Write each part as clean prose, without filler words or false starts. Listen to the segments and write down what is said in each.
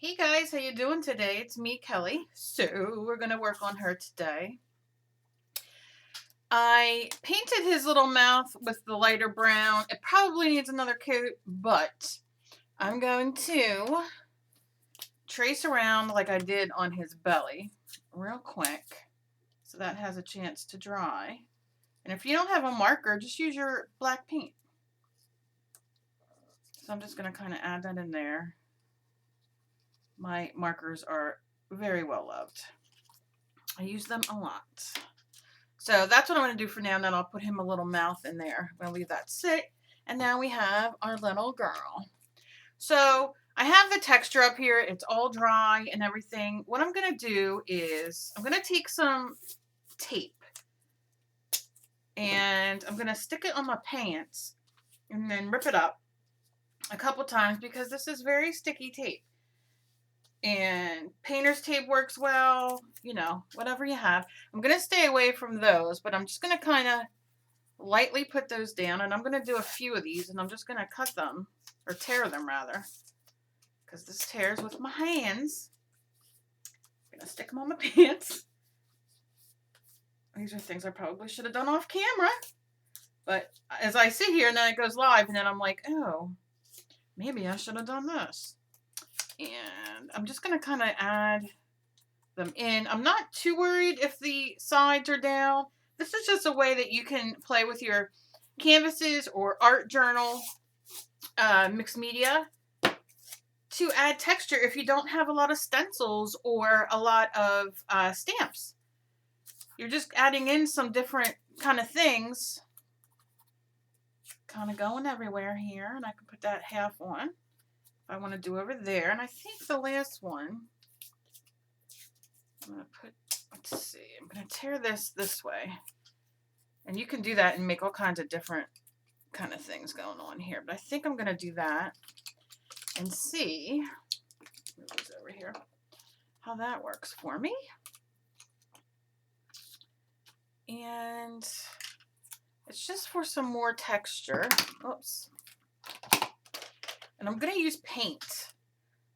Hey guys, how you doing today? It's me, Kelly. So we're gonna work on her today. I painted his little mouth with the lighter brown. It probably needs another coat, but I'm going to trace around like I did on his belly real quick so that has a chance to dry. And if you don't have a marker, just use your black paint. So I'm just gonna kind of add that in there. My markers are very well loved. I use them a lot. So that's what I'm going to do for now, and then I'll put him a little mouth in there. I'm going to leave that sit. And now we have our little girl. So I have the texture up here. It's all dry and everything. What I'm going to do is I'm going to take some tape and I'm going to stick it on my pants and then rip it up a couple times because this is very sticky tape. And painter's tape works well, you know, whatever you have. I'm going to stay away from those, but I'm just going to kind of lightly put those down, and I'm going to do a few of these, and I'm just going to cut them, or tear them rather, because this tears with my hands. I'm going to stick them on my pants. These are things I probably should have done off camera, but as I sit here and then it goes live, and then I'm like, oh, maybe I should have done this. And I'm just going to kind of add them in. I'm not too worried if the sides are down. This is just a way that you can play with your canvases or art journal, mixed media, to add texture if you don't have a lot of stencils or a lot of stamps. You're just adding in some different kind of things. Kind of going everywhere here, and I can put that half on. I want to do over there, and I think the last one, I'm going to put, let's see, I'm going to tear this way. And you can do that and make all kinds of different kind of things going on here. But I think I'm going to do that and see, move this over here, how that works for me. And it's just for some more texture. Oops. And I'm going to use paint.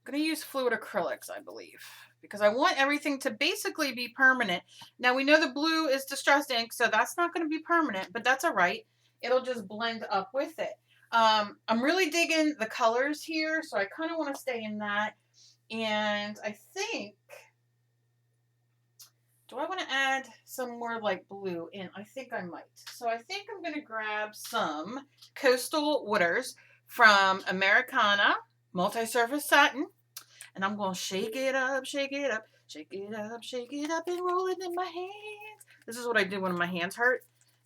I'm going to use fluid acrylics, I believe, because I want everything to basically be permanent. Now, we know the blue is distressed ink, so that's not going to be permanent, but that's all right. It'll just blend up with it. I'm really digging the colors here, so I kind of want to stay in that. And I think, do I want to add some more like blue in? I think I might. So I think I'm going to grab some Coastal Wooders from Americana Multi-Surface Satin. And I'm going to shake it up, shake it up, shake it up, shake it up, and roll it in my hands. This is what I do when my hands hurt.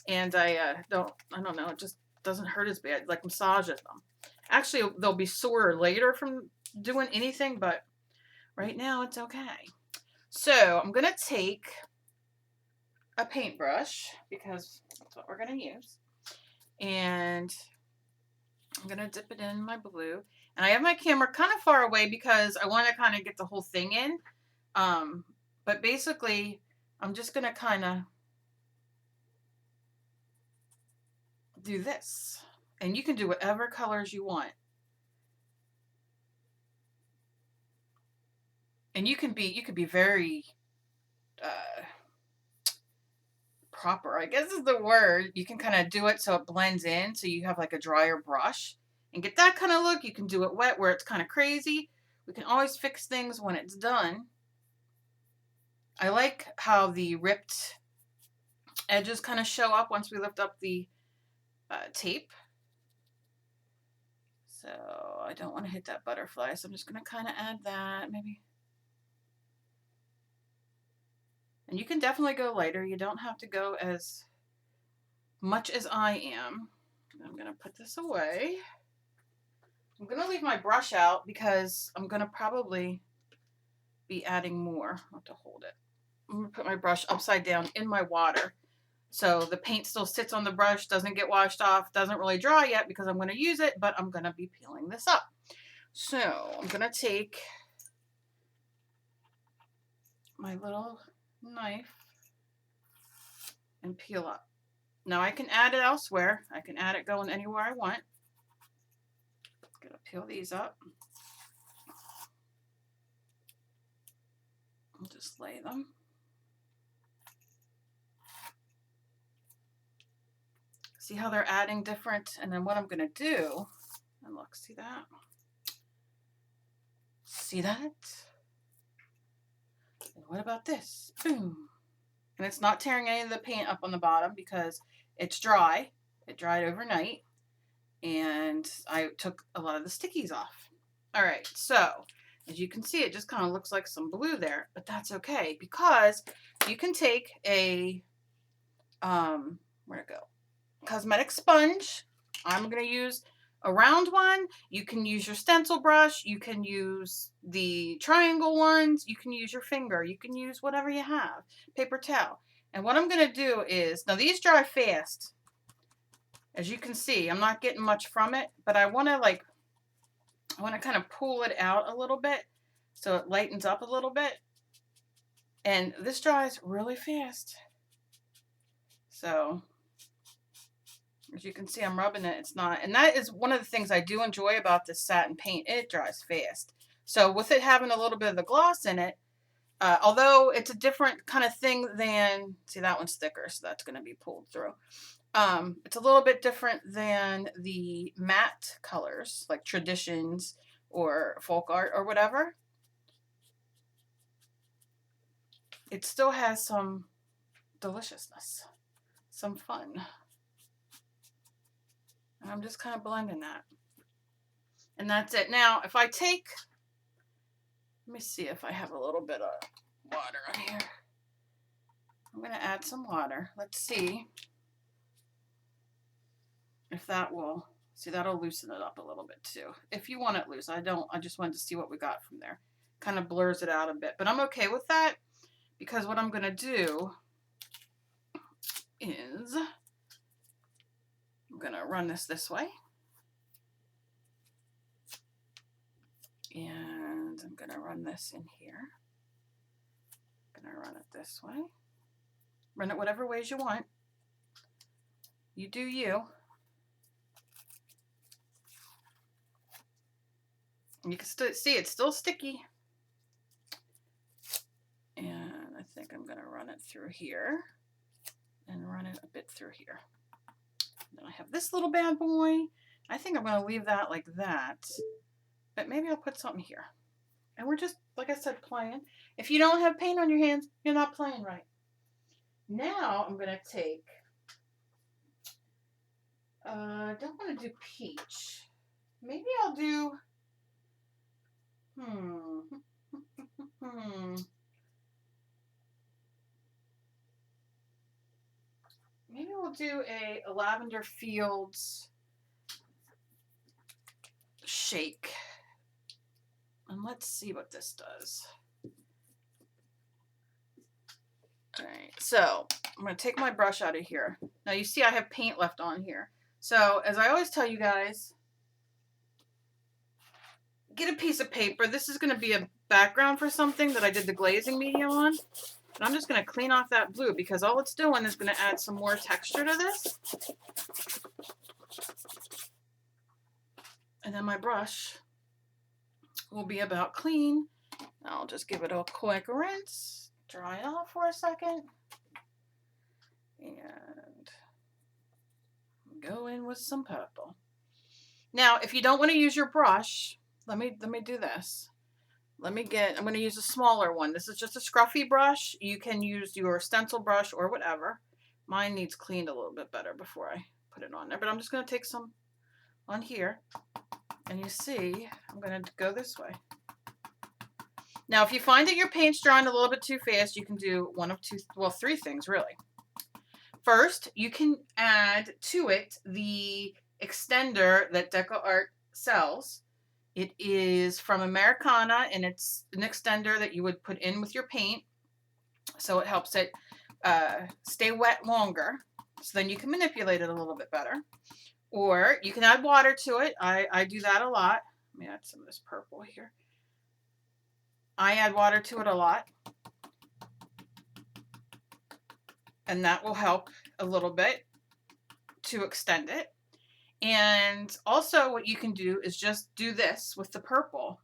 And I don't know, it just doesn't hurt as bad, like massages them. Actually, they'll be sore later from doing anything, but right now it's okay. So I'm going to take a paintbrush, because that's what we're going to use. And I'm going to dip it in my blue. And I have my camera kind of far away because I want to kind of get the whole thing in. But basically, I'm just going to kind of do this. And you can do whatever colors you want. And you can be very proper, I guess is the word. You can kind of do it so it blends in, so you have like a drier brush and get that kind of look. You can do it wet where it's kind of crazy. We can always fix things when it's done. I like how the ripped edges kind of show up once we lift up the tape. So I don't want to hit that butterfly, so I'm just going to kind of add that maybe. And you can definitely go lighter. You don't have to go as much as I am. I'm going to put this away. I'm going to leave my brush out because I'm going to probably be adding more. I'll have to hold it. I'm going to put my brush upside down in my water. So the paint still sits on the brush, doesn't get washed off, doesn't really dry yet because I'm going to use it, but I'm going to be peeling this up. So I'm going to take my little knife and peel up. Now I can add it elsewhere. I can add it going anywhere I want. I'm going to peel these up. I'll just lay them. See how they're adding different, and then what I'm going to do, and look, see that? See that? And what about this? Boom. And it's not tearing any of the paint up on the bottom because it's dry. It dried overnight, and I took a lot of the stickies off. All right, so as you can see, it just kind of looks like some blue there, but that's okay because you can take a, where'd it go? Cosmetic sponge. I'm going to use a round one. You can use your stencil brush. You can use the triangle ones. You can use your finger. You can use whatever you have. Paper towel. And what I'm going to do is, now these dry fast. As you can see, I'm not getting much from it, but I want to kind of pull it out a little bit so it lightens up a little bit. And this dries really fast. So as you can see, I'm rubbing it. It's not, and that is one of the things I do enjoy about this satin paint. It dries fast. So with it having a little bit of the gloss in it, although it's a different kind of thing than, see that one's thicker, so that's going to be pulled through. It's a little bit different than the matte colors, like Traditions or Folk Art or whatever. It still has some deliciousness, some fun. And I'm just kind of blending that. And that's it. Now, if I take, let me see if I have a little bit of water on here. I'm going to add some water. Let's see if that will, see, that'll loosen it up a little bit too. If you want it loose, I don't, I just wanted to see what we got from there. Kind of blurs it out a bit, but I'm okay with that because what I'm going to do is I'm going to run this way. And I'm going to run this in here. I'm going to run it this way. Run it whatever ways you want. You do you. And you can still see it's still sticky. And I think I'm going to run it through here and run it a bit through here. Then I have this little bad boy. I think I'm going to leave that like that. But maybe I'll put something here. And we're just, like I said, playing. If you don't have paint on your hands, you're not playing right. Now I'm going to take, I don't want to do peach. Maybe I'll do, maybe we'll do a Lavender Fields shake. And let's see what this does. All right, so I'm going to take my brush out of here. Now you see I have paint left on here. So as I always tell you guys, get a piece of paper. This is going to be a background for something that I did the glazing media on. And I'm just going to clean off that blue because all it's doing is going to add some more texture to this. And then my brush will be about clean. I'll just give it a quick rinse, dry it off for a second, and go in with some purple. Now, if you don't want to use your brush, let me do this. I'm going to use a smaller one. This is just a scruffy brush. You can use your stencil brush or whatever. Mine needs cleaned a little bit better before I put it on there, but I'm just going to take some on here. And you see, I'm going to go this way. Now, if you find that your paint's drying a little bit too fast, you can do one of two, well, three things really. First, you can add to it the extender that Deco Art sells. It is from Americana, and it's an extender that you would put in with your paint. So it helps it stay wet longer. So then you can manipulate it a little bit better. Or you can add water to it. I do that a lot. Let me add some of this purple here. I add water to it a lot. And that will help a little bit to extend it. And also what you can do is just do this with the purple.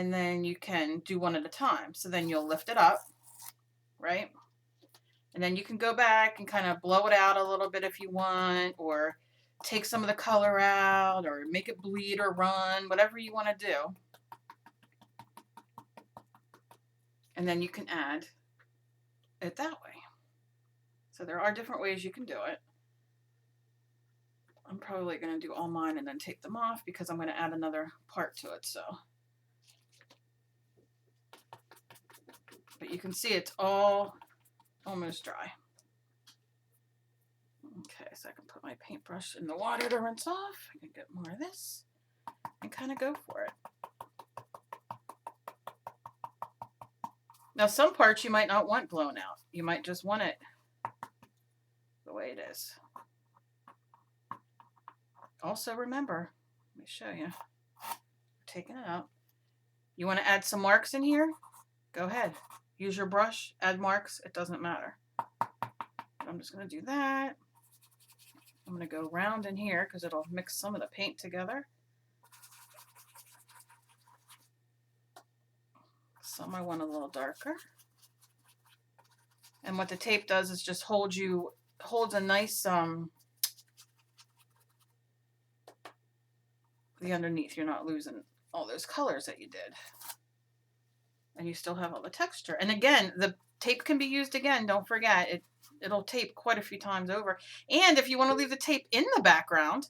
and then you can do one at a time. So then you'll lift it up, right? And then you can go back and kind of blow it out a little bit if you want, or take some of the color out, or make it bleed or run, whatever you want to do. And then you can add it that way. So there are different ways you can do it. I'm probably going to do all mine and then take them off because I'm going to add another part to it. So, but you can see it's all almost dry. Okay, so I can put my paintbrush in the water to rinse off. I can get more of this and kind of go for it. Now, some parts you might not want blown out. You might just want it the way it is. Also, remember, let me show you. Taking it out. You want to add some marks in here? Go ahead. Use your brush, add marks. It doesn't matter. But I'm just going to do that. I'm going to go round in here because it'll mix some of the paint together. Some I want a little darker. And what the tape does is just holds a nice the underneath. You're not losing all those colors that you did. And you still have all the texture. And again, the tape can be used again. Don't forget, it'll tape quite a few times over. And if you want to leave the tape in the background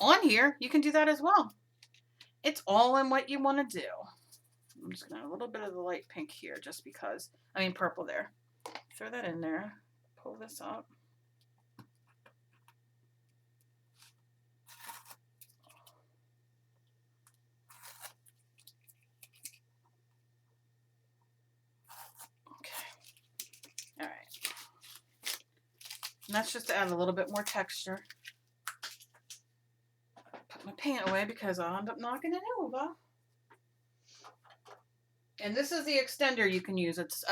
on here, you can do that as well. It's all in what you want to do. I'm just going to add a little bit of the light pink here just because, purple there. Throw that in there. Pull this up. All right. And that's just to add a little bit more texture. Put my paint away because I'll end up knocking it over. And this is the extender you can use. It's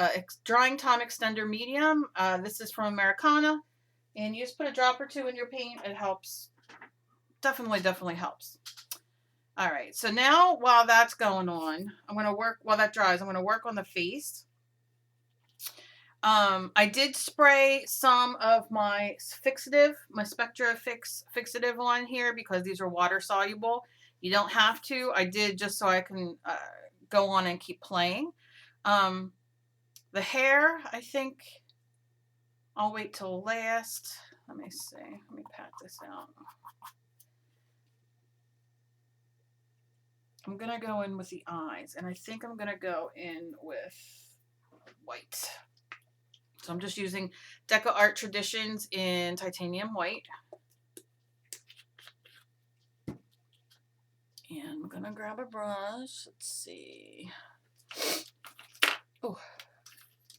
Drying Time Extender Medium. This is from Americana. And you just put a drop or two in your paint. It helps. Definitely helps. All right. So now while that's going on, while that dries, I'm going to work on the face. I did spray some of my fixative, my Spectra fixative on here because these are water soluble. You don't have to. I did just so I can go on and keep playing. The hair, I think I'll wait till last. Let me see. Let me pat this out. I'm going to go in with the eyes, and I think I'm going to go in with white. So I'm just using Deca Art Traditions in titanium white. And I'm going to grab a brush. Let's see. Oh,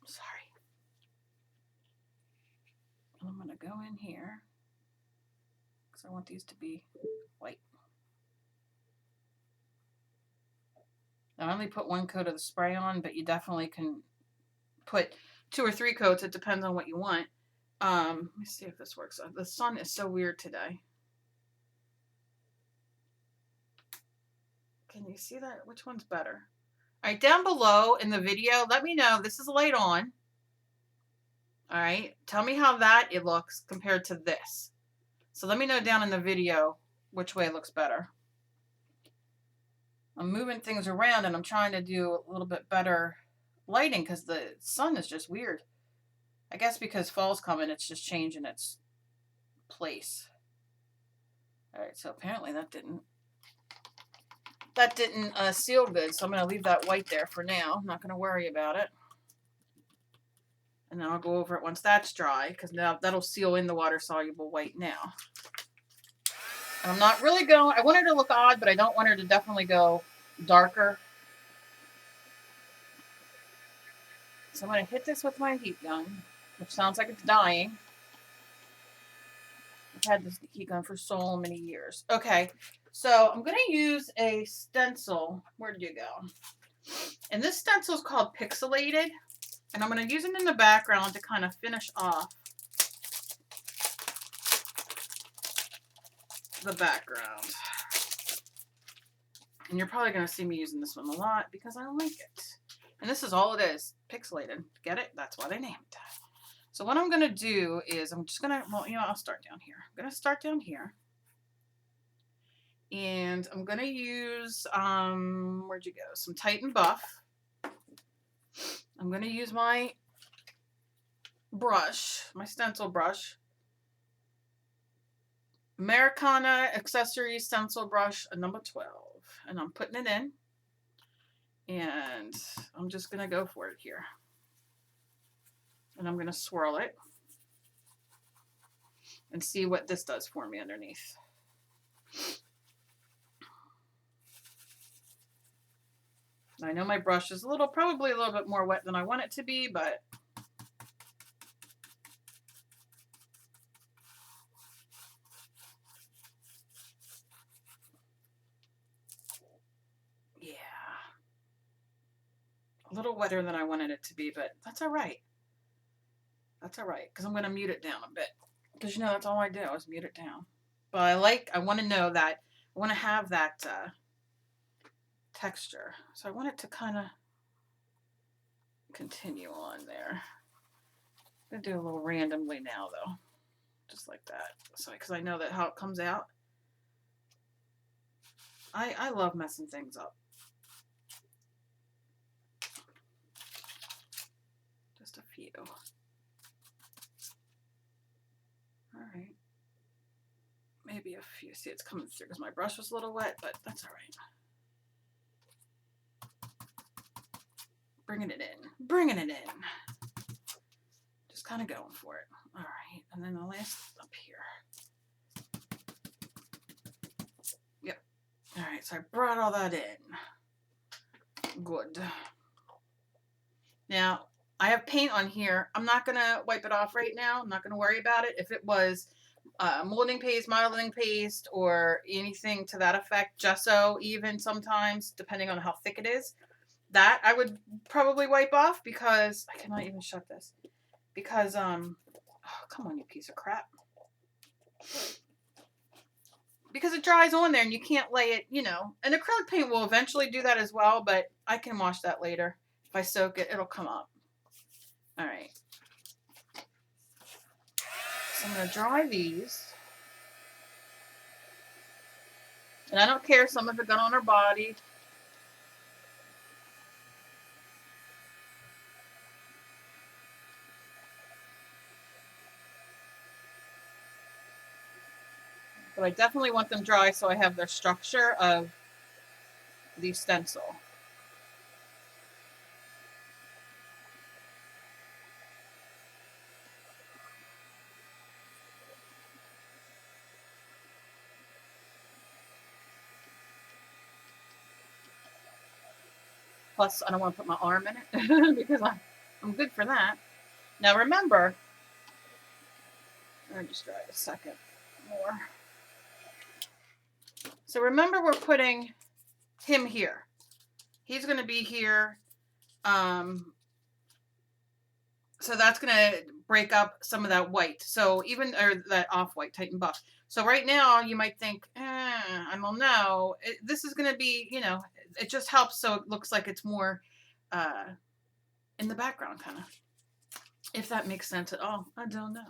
sorry. And I'm going to go in here because I want these to be white. I only put one coat of the spray on, but you definitely can put 2 or 3 coats. It depends on what you want. Let me see if this works. The sun is so weird today. Can you see that? Which one's better? All right, down below in the video, let me know. This is light on. All right, tell me how it looks compared to this. So let me know down in the video which way it looks better. I'm moving things around and I'm trying to do a little bit better lighting because the sun is just weird. I guess because fall's coming, it's just changing its place. All right, so apparently that didn't seal good, so I'm going to leave that white there for now. I'm not going to worry about it. And then I'll go over it once that's dry, because now that'll seal in the water-soluble white now. And I'm not really going, I want her to look odd, but I don't want her to definitely go darker. So I'm going to hit this with my heat gun, which sounds like it's dying. I've had this heat gun for so many years. Okay, so I'm going to use a stencil. Where did you go? And this stencil is called Pixelated. And I'm going to use it in the background to kind of finish off the background. And you're probably going to see me using this one a lot because I like it. And this is all it is, pixelated. Get it? That's why they named it that. So what I'm going to do is I'm just going to, well, you know, I'll start down here. I'm going to start down here. And I'm going to use, where'd you go? Some Titan Buff. I'm going to use my brush, my stencil brush. Americana Accessory Stencil Brush, number 12. And I'm putting it in. And I'm just going to go for it here. And I'm going to swirl it. And see what this does for me underneath. I know my brush is probably a little bit more wet than I want it to be, but yeah, a little wetter than I wanted it to be, but that's all right. That's all right, because I'm going to mute it down a bit, because you know that's all I do is mute it down. But I want to know that I want to have that texture, so I want it to kind of continue on there. I'm going to do a little randomly now, though, just like that, so because I know that how it comes out. I love messing things up. Just a few. All right. Maybe a few. See, it's coming through because my brush was a little wet, but that's all right. Bringing it in. Bringing it in. Just kind of going for it. All right. And then the last up here. Yep. All right. So I brought all that in. Good. Now, I have paint on here. I'm not going to wipe it off right now. I'm not going to worry about it. If it was molding paste, modeling paste, or anything to that effect, gesso even sometimes, depending on how thick it is, that I would probably wipe off because I cannot even shut this. Because, oh, come on, you piece of crap. Because it dries on there and you can't lay it, you know. And acrylic paint will eventually do that as well, but I can wash that later. If I soak it, it'll come up. All right. So I'm going to dry these. And I don't care, some of it got on her body. But I definitely want them dry so I have their structure of the stencil. Plus, I don't want to put my arm in it because I'm good for that. Now remember, I'll just try it a second more. So remember, we're putting him here. He's going to be here. So that's going to break up some of that white. So even, or that off-white Titan Buff. So right now you might think, I don't know. This is going to be, you know, it just helps so it looks like it's more in the background, kind of. If that makes sense at all. I don't know.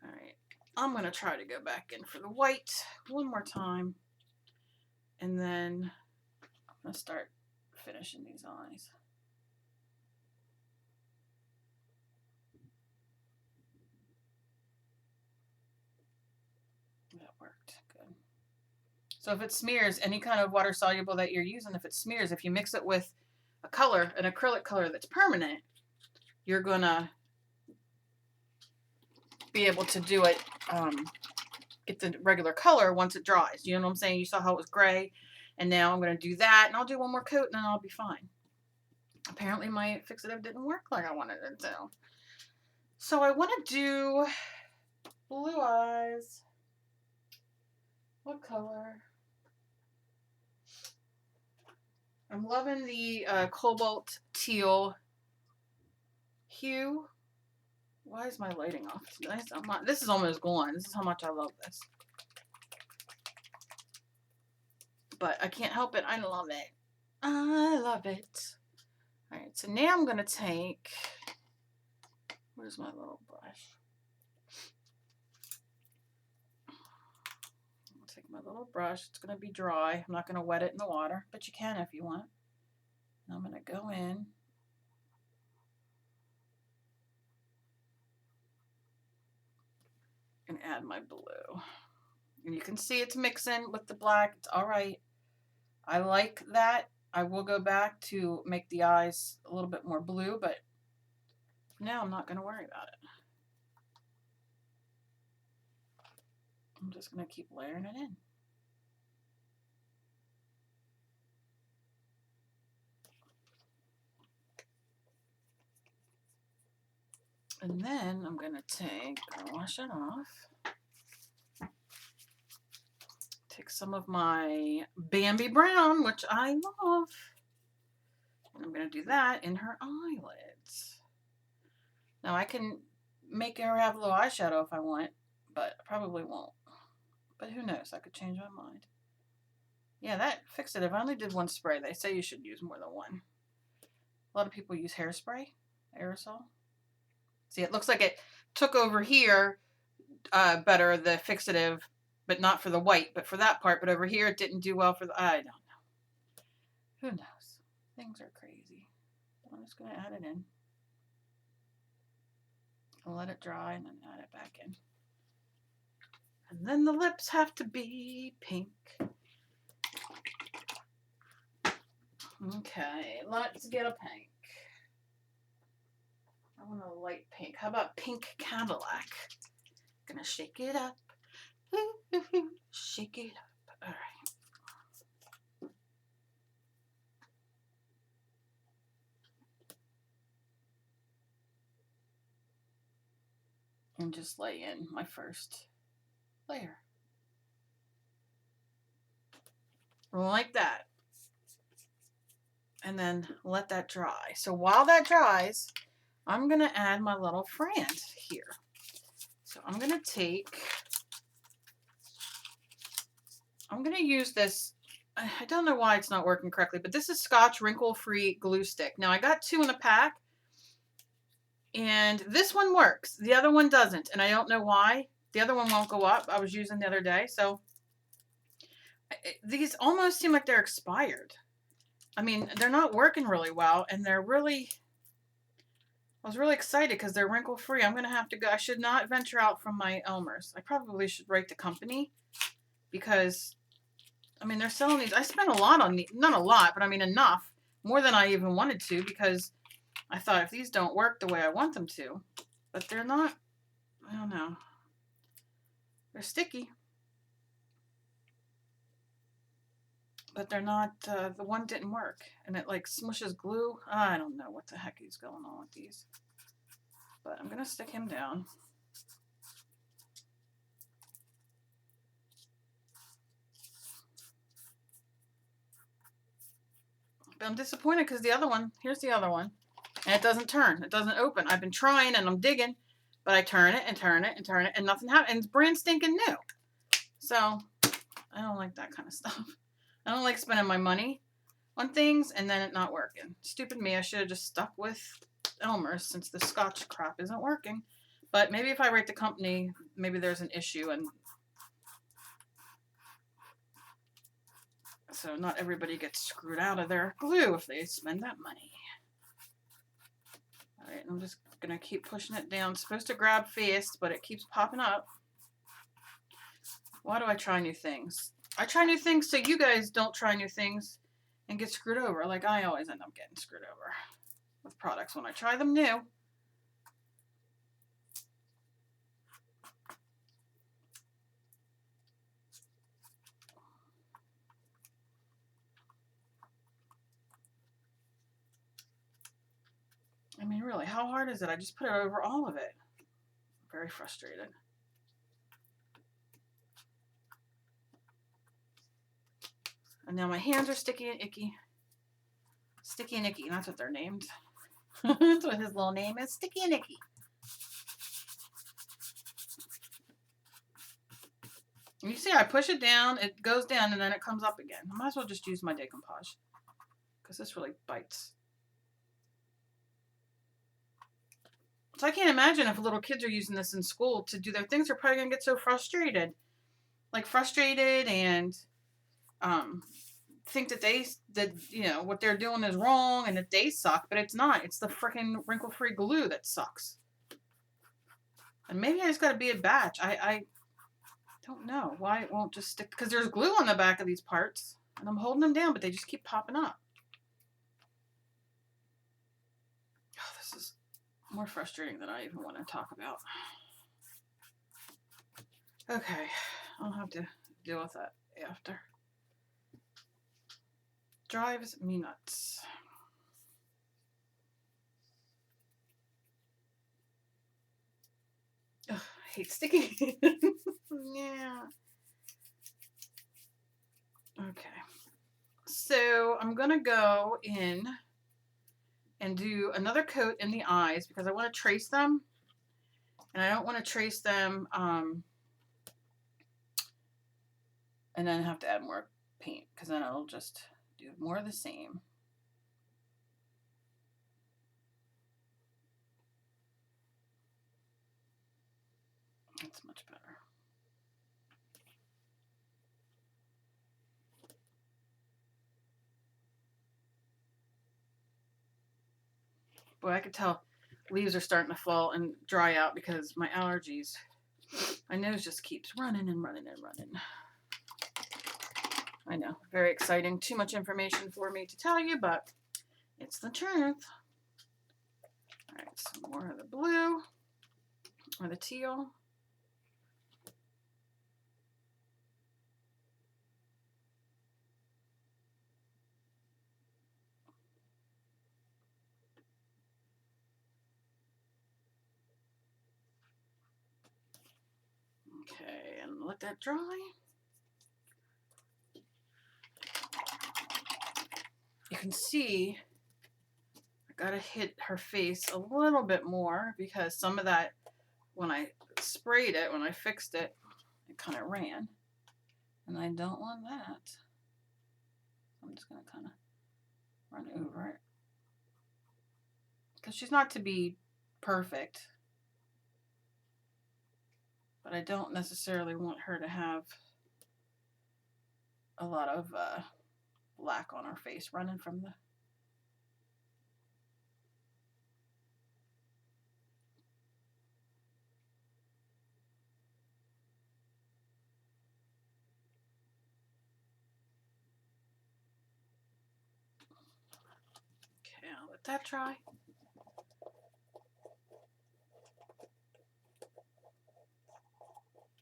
All right. I'm going to try to go back in for the white one more time. And then I'm going to start finishing these eyes. That worked. Good. So if it smears, any kind of water soluble that you're using, if it smears, if you mix it with a color, an acrylic color that's permanent, you're going to be able to do it, get the regular color once it dries. You know what I'm saying? You saw how it was gray, and now I'm going to do that, and I'll do one more coat, and then I'll be fine. Apparently my fixative didn't work like I wanted it to. So I want to do blue eyes. What color? I'm loving the cobalt teal hue. Why is my lighting off? This is almost gone. This is how much I love this. but I can't help it. I love it. I love it. All right, so now I'm going to take, where's my little brush? I'll take my little brush. It's going to be dry. I'm not going to wet it in the water, but you can if you want. And I'm going to go in. And add my blue. And you can see it's mixing with the black. It's all right. I like that. I will go back to make the eyes a little bit more blue, but for now I'm not going to worry about it. I'm just going to keep layering it in. And then I'm going to wash it off. Take some of my Bambi Brown, which I love. And I'm going to do that in her eyelids. Now I can make her have a little eyeshadow if I want, but I probably won't. But who knows? I could change my mind. Yeah, that fixative. I only did one spray. They say you should use more than one. A lot of people use hairspray, aerosol. See, it looks like it took over here better, the fixative, but not for the white, but for that part. But over here, it didn't do well for the, I don't know. Who knows? Things are crazy. I'm just going to add it in. I'll let it dry and then add it back in. And then the lips have to be pink. Okay, let's get a pink. I want a light pink. How about pink Cadillac? Gonna shake it up. Shake it up. All right. And just lay in my first layer. Like that. And then let that dry. So while that dries, I'm going to add my little friend here. So I'm going to use this. I don't know why it's not working correctly, but this is Scotch wrinkle-free glue stick. Now I got 2 in a pack, and this one works. The other one doesn't, and I don't know why. The other one won't go up. I was using the other day, so these almost seem like they're expired. I mean, they're not working really well, and they're really, I was really excited because they're wrinkle free. I'm going to have to go. I should not venture out from my Elmer's. I probably should write the company because, I mean, they're selling these. I spent a lot on these, not a lot, but I mean enough, more than I even wanted to, because I thought if these don't work the way I want them to, but they're not, I don't know. They're sticky. But they're not, the one didn't work, and it like smushes glue. I don't know what the heck is going on with these, but I'm gonna stick him down. But I'm disappointed because the other one, here's the other one, and it doesn't turn, it doesn't open. I've been trying and I'm digging, but I turn it and turn it and turn it and nothing happens, and it's brand stinking new. So I don't like that kind of stuff. I don't like spending my money on things and then it not working. Stupid me, I should have just stuck with Elmer's since the Scotch crap isn't working. But maybe if I write the company, maybe there's an issue, and so not everybody gets screwed out of their glue if they spend that money. All right, I'm just gonna keep pushing it down. It's supposed to grab fast, but it keeps popping up. Why do I try new things? I try new things so you guys don't try new things and get screwed over. Like I always end up getting screwed over with products when I try them new. I mean, really, how hard is it? I just put it over all of it. Very frustrated. And now my hands are sticky and icky. Sticky and icky, that's what they're named. That's what his little name is, Sticky and Icky. You see, I push it down, it goes down, and then it comes up again. I might as well just use my decoupage because this really bites. So I can't imagine if little kids are using this in school to do their things, they're probably going to get so frustrated. Like frustrated and think that you know what they're doing is wrong and that they suck, but it's not. It's the freaking wrinkle-free glue that sucks. And maybe I just got to be a batch. I don't know why it won't just stick, because there's glue on the back of these parts and I'm holding them down, but they just keep popping up. Oh, this is more frustrating than I even want to talk about. Okay, I'll have to deal with that after. Drives me nuts. Ugh, I hate sticky. Yeah. Okay. So I'm gonna go in and do another coat in the eyes because I want to trace them, and I don't want to trace them and then have to add more paint because then it'll just do more of the same. That's much better. Boy, I could tell leaves are starting to fall and dry out because my allergies. My nose just keeps running and running and running. I know, very exciting. Too much information for me to tell you, but it's the truth. All right, some more of the blue or the teal. Okay, and let that dry. You can see I gotta hit her face a little bit more because some of that, when I sprayed it, when I fixed it, it kind of ran. And I don't want that. I'm just gonna kind of run over it. Because she's not to be perfect. But I don't necessarily want her to have a lot of black on her face running from the... Okay, I'll let that dry.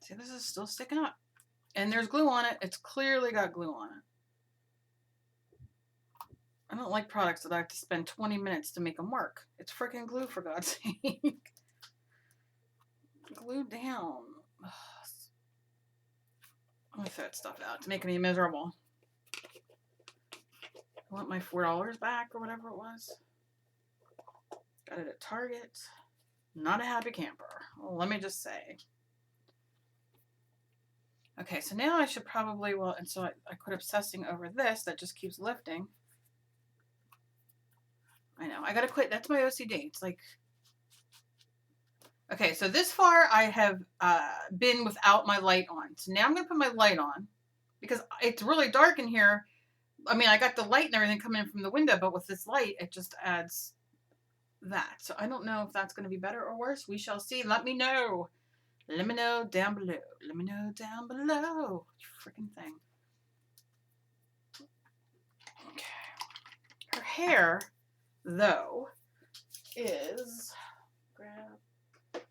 See, this is still sticking up. And there's glue on it. It's clearly got glue on it. I don't like products that I have to spend 20 minutes to make them work. It's freaking glue, for God's sake. Glue down. Ugh. Let me throw that stuff out. It's making me miserable. I want my $4 back or whatever it was. Got it at Target. Not a happy camper. Well, let me just say. Okay, so now I should probably, well, and so I quit obsessing over this that just keeps lifting. I know, I gotta quit. That's my OCD. It's like, okay, so this far I have been without my light on. So now I'm gonna put my light on because it's really dark in here. I mean, I got the light and everything coming in from the window, but with this light, it just adds that. So I don't know if that's gonna be better or worse. We shall see. Let me know. Let me know down below. Let me know down below. Freaking thing. Okay. Her hair, though, is... Grab.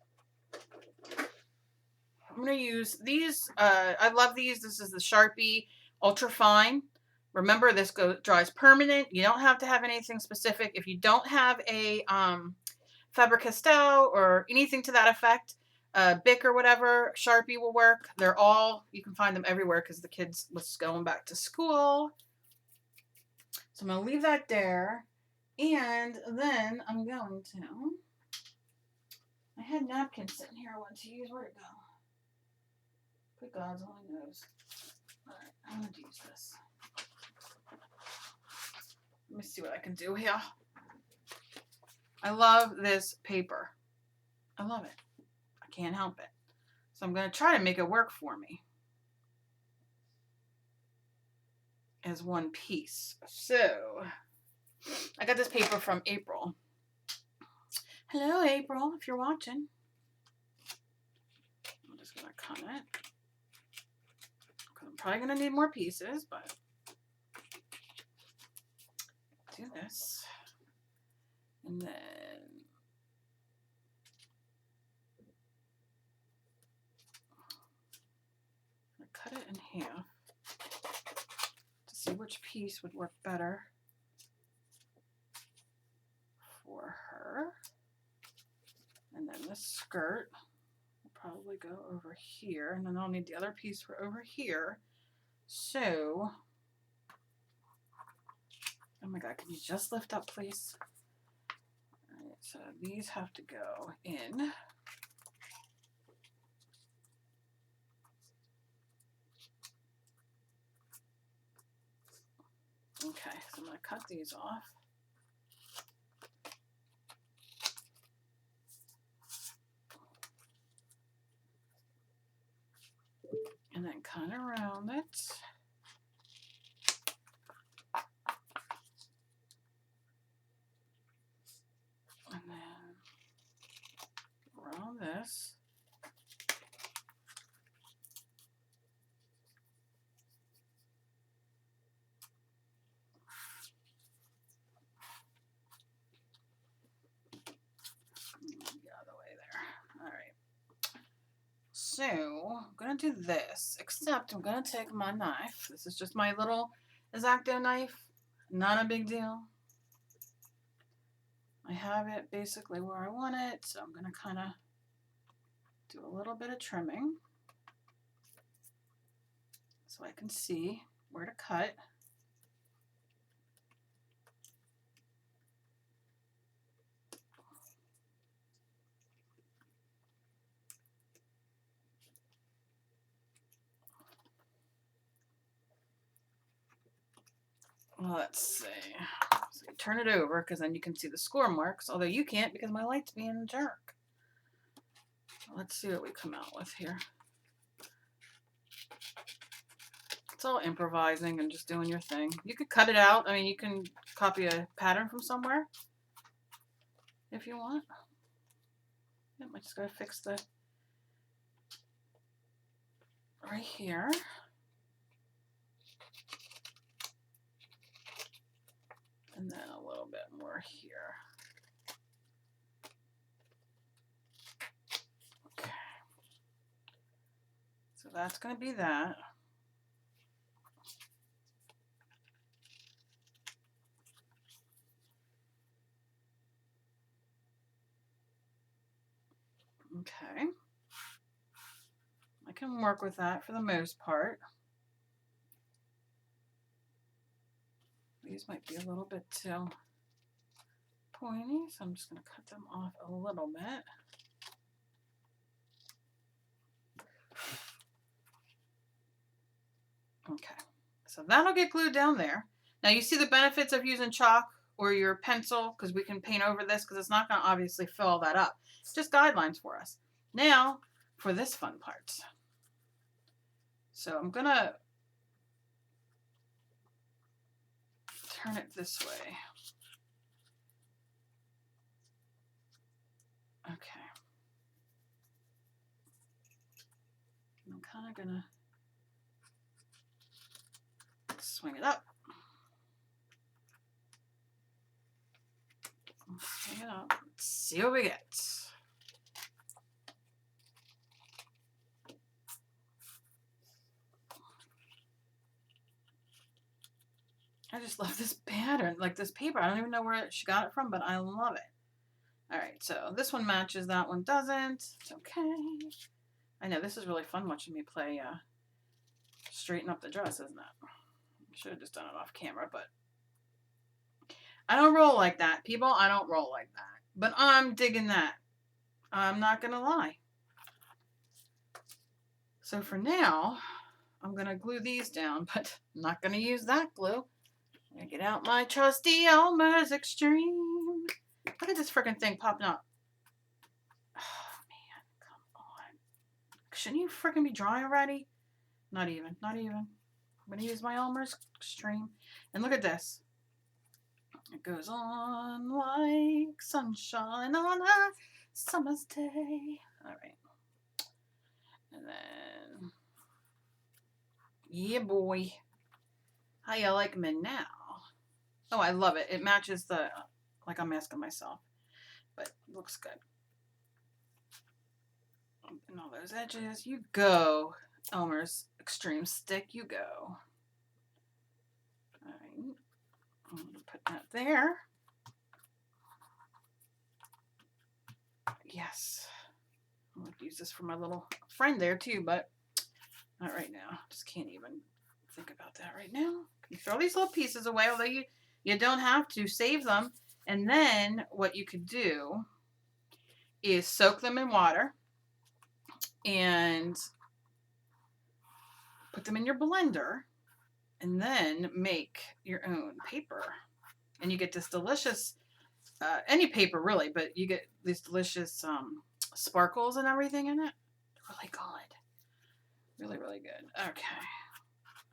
I'm going to use these. I love these. This is the SKYPE Ultra Fine. Remember, this dries permanent. You don't have to have anything specific. If you don't have a Faber-Castell or anything to that effect, Bic or whatever, Sharpie will work. They're all, you can find them everywhere because the kids was going back to school. So I'm going to leave that there. And then I'm going to, I had napkins sitting here I wanted to use. Where'd it go? Good God's only knows. All right, I'm going to use this. Let me see what I can do here. I love this paper. I love it. I can't help it. So I'm going to try to make it work for me as one piece. So I got this paper from April. Hello, April, if you're watching. I'm just going to cut it. I'm probably going to need more pieces, but do this. And then I'm going to cut it in half to see which piece would work better for her. And then this skirt will probably go over here, and then I'll need the other piece for over here. So, oh my God, can you just lift up, please? All right, so these have to go in. Okay, so I'm going to cut these off. And then cut around it. And then around this. Get out of the way there. All right. So I'm going to do this, except I'm going to take my knife. This is just my little X-Acto knife. Not a big deal. I have it basically where I want it, so I'm going to kind of do a little bit of trimming so I can see where to cut. Let's see. So you turn it over because then you can see the score marks, although you can't because my light's being a jerk. Let's see what we come out with here. It's all improvising and just doing your thing. You could cut it out. I mean, you can copy a pattern from somewhere if you want. Yep, I just gotta fix the right here. And then a little bit more here. Okay. So that's going to be that. Okay. I can work with that for the most part. These might be a little bit too pointy, so I'm just going to cut them off a little bit. Okay, so that'll get glued down there. Now you see the benefits of using chalk or your pencil, because we can paint over this because it's not going to obviously fill all that up. It's just guidelines for us. Now for this fun part. So I'm going to turn it this way. Okay. I'm kind of going to swing it up. Swing it up. Let's see what we get. I just love this pattern, like this paper. I don't even know where she got it from, but I love it. All right, so this one matches, that one doesn't. It's okay. I know, this is really fun watching me play straighten up the dress, isn't it? I should have just done it off camera, but I don't roll like that, people. I don't roll like that. But I'm digging that. I'm not going to lie. So for now, I'm going to glue these down, but I'm not going to use that glue. I'm going to get out my trusty Elmer's Extreme. Look at this freaking thing popping up. Oh, man, come on. Shouldn't you freaking be dry already? Not even, not even. I'm going to use my Elmer's Extreme. And look at this. It goes on like sunshine on a summer's day. All right. And then, yeah, boy. How you like me now? Oh, I love it. It matches the, like I'm asking myself, but it looks good. And all those edges, you go. Elmer's Extreme Stick, you go. All right. I'm going to put that there. Yes. I'm going to use this for my little friend there too, but not right now. Just can't even think about that right now. You throw these little pieces away, although you don't have to. Save them. And then what you could do is soak them in water and put them in your blender and then make your own paper. And you get this delicious, any paper really, but you get these delicious sparkles and everything in it. Really good. Really, really good. Okay.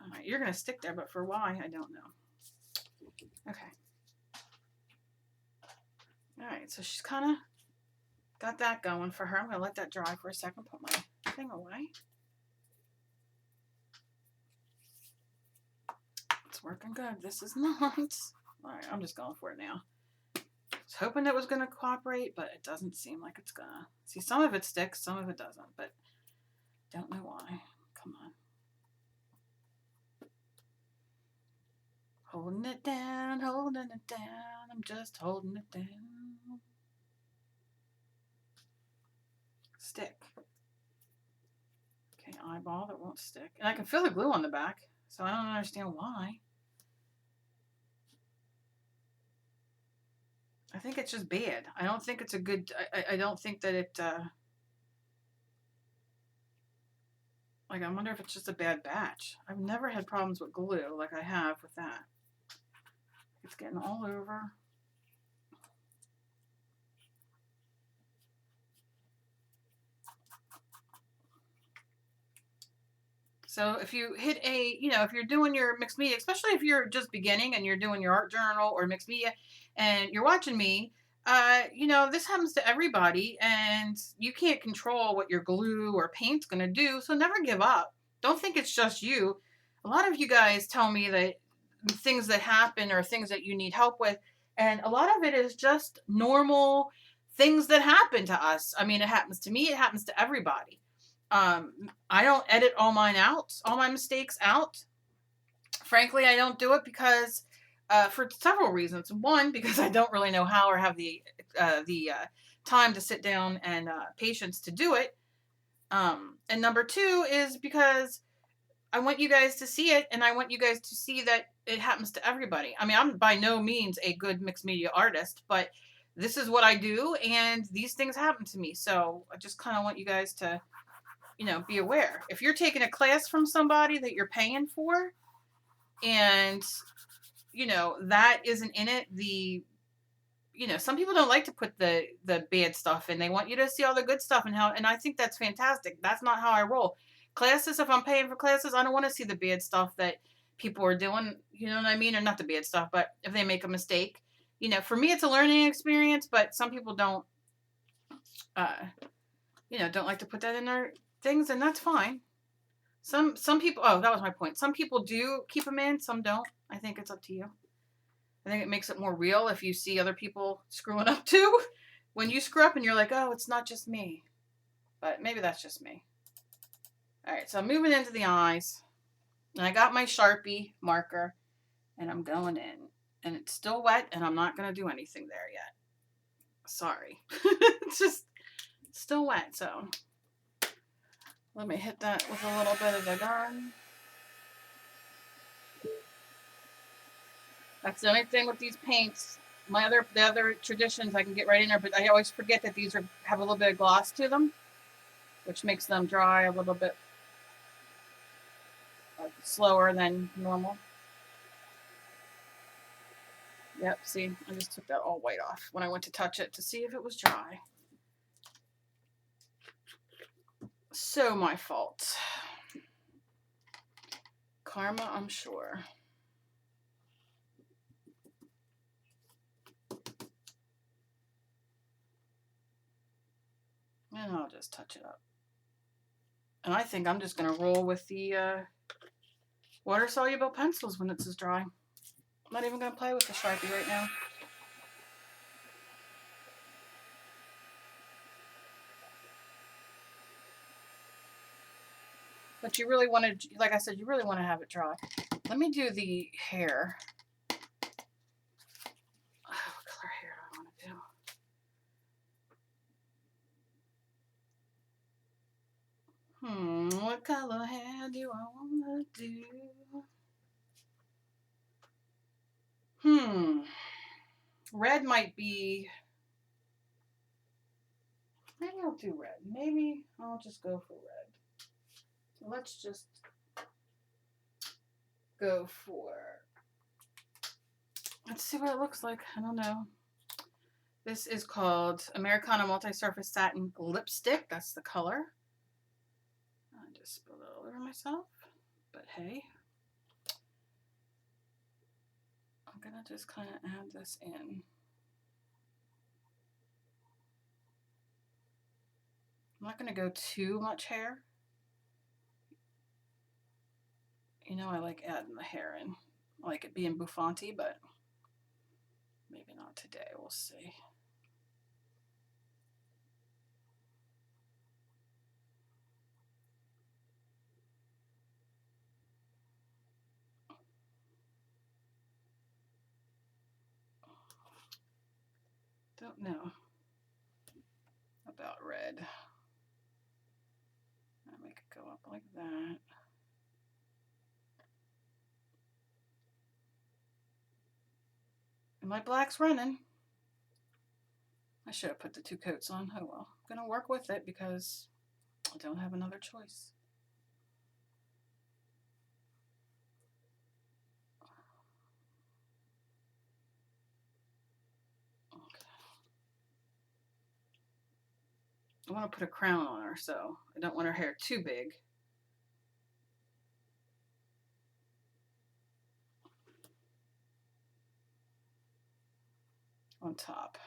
All right, you're going to stick there, but for why, I don't know. Okay. All right, so she's kind of got that going for her. I'm going to let that dry for a second, put my thing away. It's working good. This is not. All right, I'm just going for it now. I was hoping it was going to cooperate, but it doesn't seem like it's going to. See, some of it sticks, some of it doesn't, but don't know why. Come on. Holding it down, holding it down. I'm just holding it down. Stick. Okay, eyeball that won't stick. And I can feel the glue on the back, so I don't understand why. I think it's just bad. I don't think it's a good, I don't think that it, like, I wonder if it's just a bad batch. I've never had problems with glue like I have with that. It's getting all over. So if you hit a, if you're doing your mixed media, especially if you're just beginning and you're doing your art journal or mixed media and you're watching me, this happens to everybody and you can't control what your glue or paint's going to do. So never give up. Don't think it's just you. A lot of you guys tell me that things that happen or things that you need help with. And a lot of it is just normal things that happen to us. I mean, it happens to me. It happens to everybody. I don't edit all mine out, all my mistakes out. Frankly, I don't do it because for several reasons. One, because I don't really know how or have the time to sit down and patience to do it. And number two is because I want you guys to see it, and I want you guys to see that it happens to everybody. I mean, I'm by no means a good mixed media artist, but this is what I do, and these things happen to me. So I just kind of want you guys to, be aware. If you're taking a class from somebody that you're paying for, and, that isn't in it, some people don't like to put the bad stuff in. They want you to see all the good stuff and I think that's fantastic. That's not how I roll. Classes, if I'm paying for classes, I don't want to see the bad stuff that people are doing, you know what I mean? Or not the bad stuff, but if they make a mistake, for me, it's a learning experience, but some people don't like to put that in their things, and that's fine. Some people, oh, that was my point. Some people do keep them in, some don't. I think it's up to you. I think it makes it more real if you see other people screwing up too. When you screw up and you're like, oh, it's not just me. But maybe that's just me. All right, so I'm moving into the eyes. And I got my Sharpie marker, and I'm going in. And it's still wet, and I'm not going to do anything there yet. Sorry. It's just still wet, so let me hit that with a little bit of the gun. That's the only thing with these paints. The other traditions I can get right in there, but I always forget that these have a little bit of gloss to them, which makes them dry a little bit slower than normal. Yep, see, I just took that all white off when I went to touch it to see if it was dry. So my fault. Karma, I'm sure. And I'll just touch it up. And I think I'm just going to roll with the water-soluble pencils when it's as dry. I'm not even going to play with the Sharpie right now. But you really want to, like I said, you really want to have it dry. Let me do the hair. Oh, what color hair do I want to do? What color hair do I want to do? Red might be, maybe I'll do red. Maybe I'll just go for red. Let's just go for, let's see what it looks like. I don't know. This is called Americana Multi-Surface Satin Lipstick. That's the color. I just spilled it all over myself, but hey. I'm gonna just kind of add this in. I'm not gonna go too much hair. You know, I like adding the hair in. I like it being bouffanty, but maybe not today. We'll see. Don't know about red. I'll make it go up like that. And my black's running. I should have put the two coats on. Oh well. I'm gonna work with it because I don't have another choice. Okay. I want to put a crown on her, so I don't want her hair too big. On top.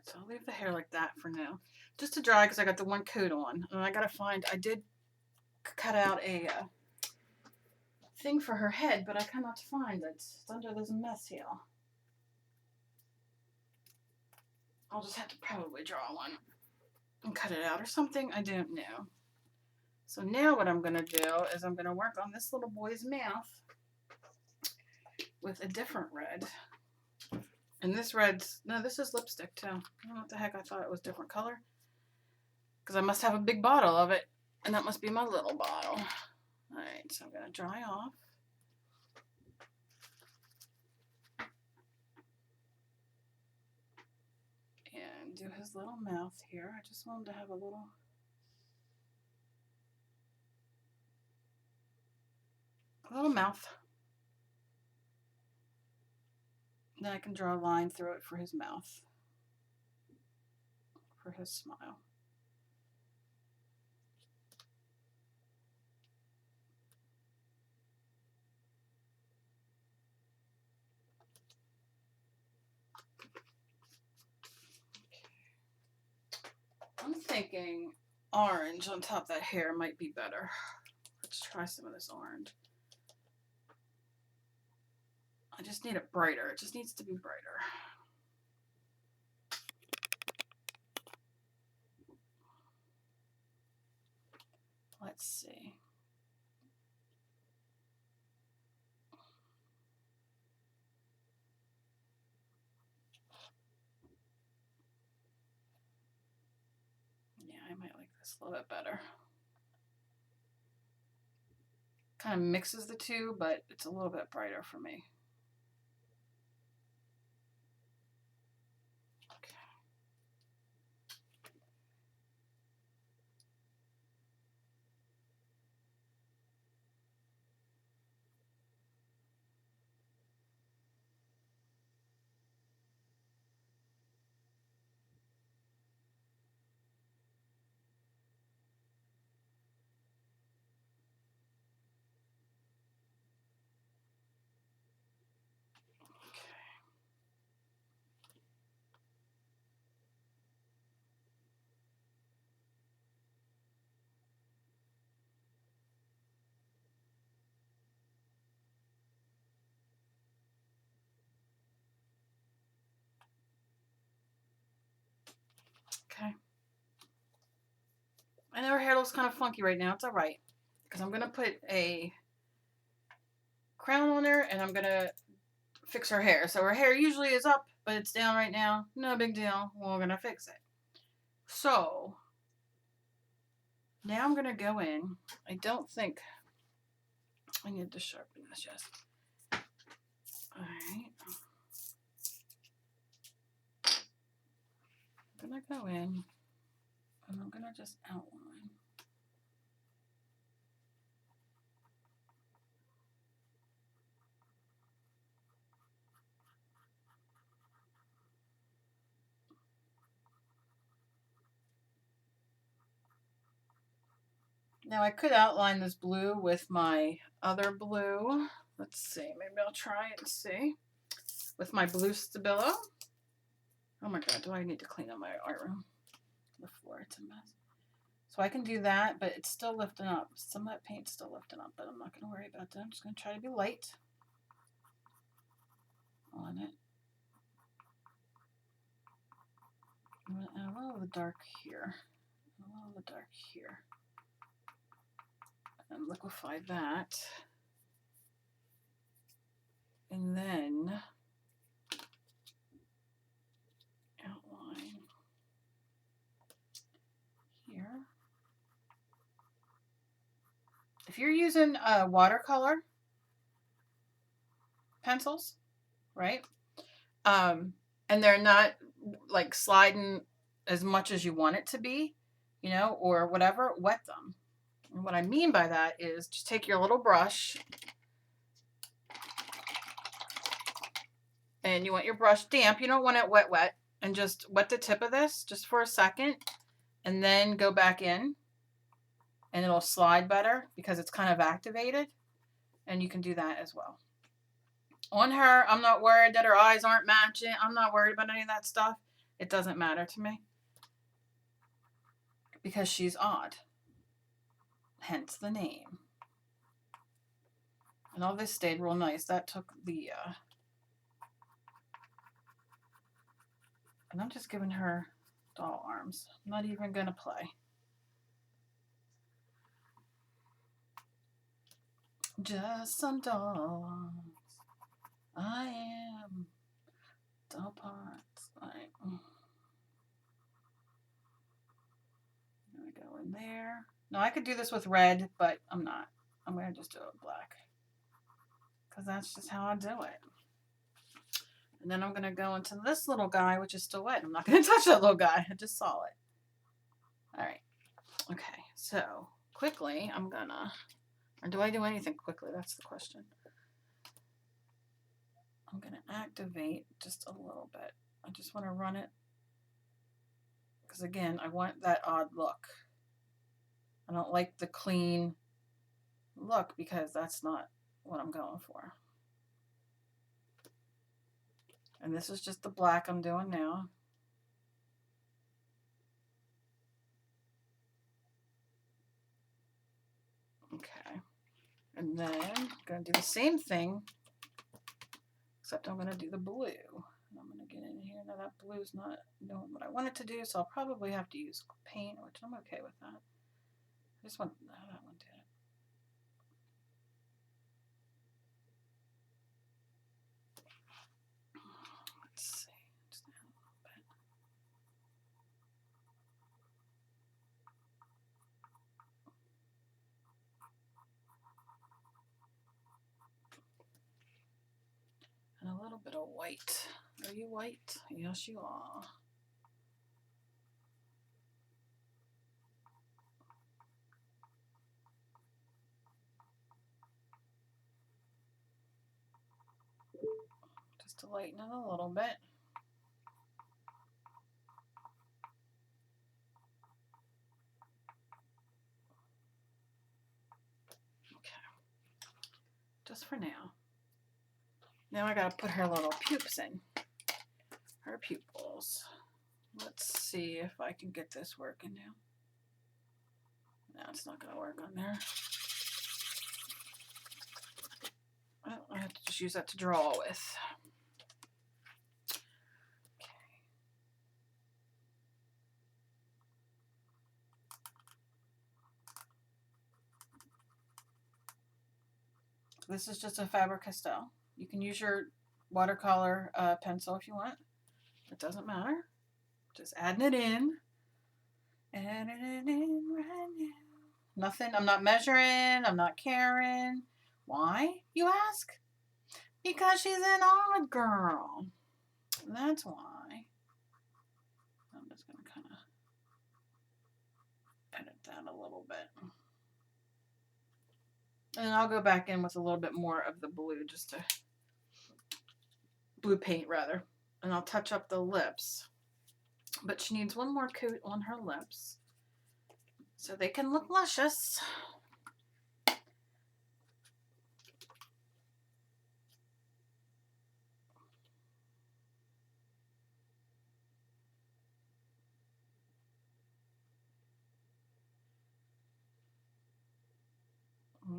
So I'll leave the hair like that for now, just to dry because I got the one coat on, and I gotta find. I did cut out a thing for her head, but I cannot find it. It's under this mess here. I'll just have to probably draw one and cut it out or something. I don't know. So now what I'm gonna do is I'm gonna work on this little boy's mouth with a different red. And this red's, no, this is lipstick too. I don't know what the heck, I thought it was different color. Because I must have a big bottle of it. And that must be my little bottle. Alright, so I'm going to dry off. And do his little mouth here. I just want him to have a little mouth. Then I can draw a line through it for his mouth. For his smile. I'm thinking orange on top of that hair might be better. Let's try some of this orange. I just need it brighter. It just needs to be brighter. Let's see. Yeah, I might like this a little bit better. Kind of mixes the two, but it's a little bit brighter for me. Okay. I know her hair looks kind of funky right now. It's all right. Because I'm going to put a crown on her and I'm going to fix her hair. So her hair usually is up, but it's down right now. No big deal. We're going to fix it. So now I'm going to go in. I don't think I need to sharpen this just. All right. I'm going to go in and I'm going to just outline. Now I could outline this blue with my other blue. Let's see, maybe I'll try it and see. With my blue Stabilo. Oh my god, do I need to clean up my art room? The floor, it's a mess. So I can do that, but it's still lifting up. Some of that paint's still lifting up, but I'm not going to worry about that. I'm just going to try to be light on it. I'm going to add a little of the dark here. A little of the dark here. And liquefy that. And then outline here. If you're using watercolor pencils, right? And they're not like sliding as much as you want it to be, you know, or whatever, wet them. And what I mean by that is just take your little brush and you want your brush damp. You don't want it wet, and just wet the tip of this just for a second and then go back in and it'll slide better because it's kind of activated, and you can do that as well. On her, I'm not worried that her eyes aren't matching. I'm not worried about any of that stuff. It doesn't matter to me because she's odd, hence the name. And all this stayed real nice. That took the, and I'm just giving her doll arms. I'm not even going to play. Just some dolls. I am doll parts. Right. I'm going to go in there. No, I could do this with red, but I'm not. I'm going to just do it with black. Because that's just how I do it. And then I'm going to go into this little guy, which is still wet. I'm not going to touch that little guy. I just saw it. All right. Okay. So quickly, I'm going to, or do I do anything quickly? That's the question. I'm going to activate just a little bit. I just want to run it. Because again, I want that odd look. I don't like the clean look because that's not what I'm going for. And this is just the black I'm doing now. Okay. And then I'm going to do the same thing, except I'm going to do the blue. And I'm going to get in here. Now that blue is not doing what I want it to do, so I'll probably have to use paint, which I'm okay with that. I just want how that one did it. Let's see. Just add a little bit. bit of white. Are you white? Yes, you are. Just to lighten it a little bit. Just for now. Now I gotta put her little pupils in. Her pupils. Let's see if I can get this working now. No, it's not gonna work on there. Well, I have to just use that to draw with. This is just a Faber-Castell. You can use your watercolor pencil if you want. It doesn't matter. Just adding it in. Adding it in right now. Nothing. I'm not measuring. I'm not caring. Why, you ask? Because she's an odd girl. That's why. I'm just going to kind of pin it down a little bit. And I'll go back in with a little bit more of the blue, just to blue paint rather. And I'll touch up the lips. But she needs one more coat on her lips so they can look luscious.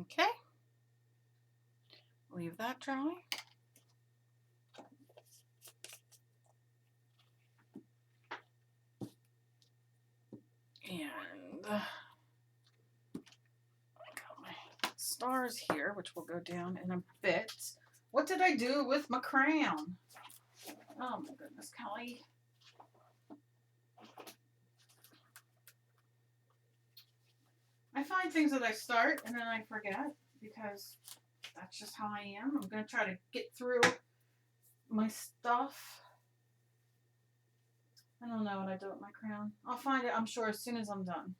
Okay. Leave that dry. And I got my stars here, which will go down in a bit. What did I do with my crayon? Oh my goodness, Kelly. I find things that I start and then I forget because that's just how I am. I'm going to try to get through my stuff. I don't know what I do with my crayon. I'll find it, I'm sure, as soon as I'm done.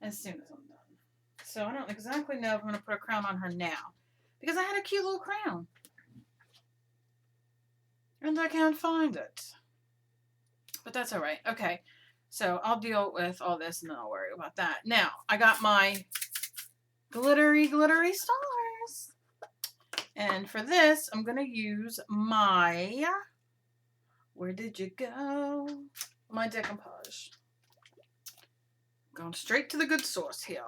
As soon as I'm done. So I don't exactly know if I'm going to put a crown on her now. Because I had a cute little crown. And I can't find it. But that's alright. Okay. So I'll deal with all this and then I'll worry about that. Now, I got my glittery, glittery stars. And for this, I'm going to use my... Where did you go? My decoupage. Going straight to the good source here.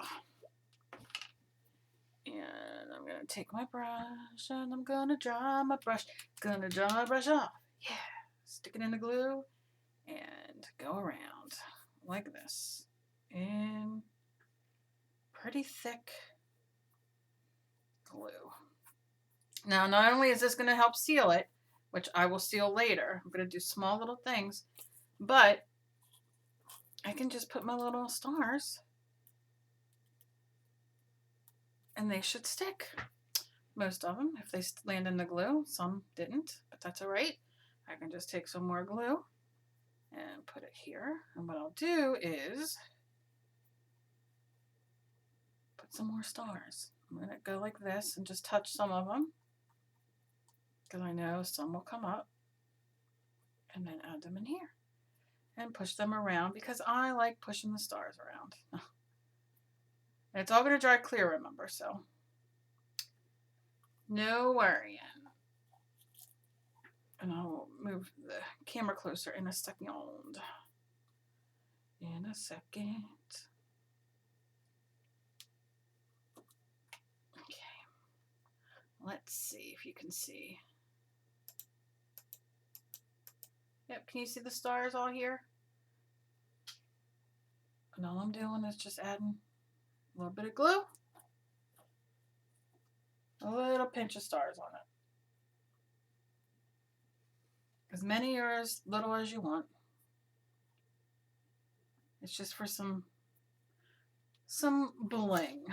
And I'm going to take my brush and I'm going to dry my brush. Gonna dry my brush off. Yeah. Stick it in the glue and go around like this. And pretty thick glue. Now, not only is this going to help seal it, which I will seal later. I'm going to do small little things, but I can just put my little stars and they should stick. Most of them, if they land in the glue. Some didn't, but that's all right. I can just take some more glue and put it here. And what I'll do is put some more stars. I'm going to go like this and just touch some of them because I know some will come up, and then add them in here and push them around because I like pushing the stars around. And it's all going to dry clear, remember, so no worrying. And I'll move the camera closer in a second. In a second. Okay. Let's see if you can see. Yep, can you see the stars all here? And all I'm doing is just adding a little bit of glue. A little pinch of stars on it. As many or as little as you want. It's just for some bling.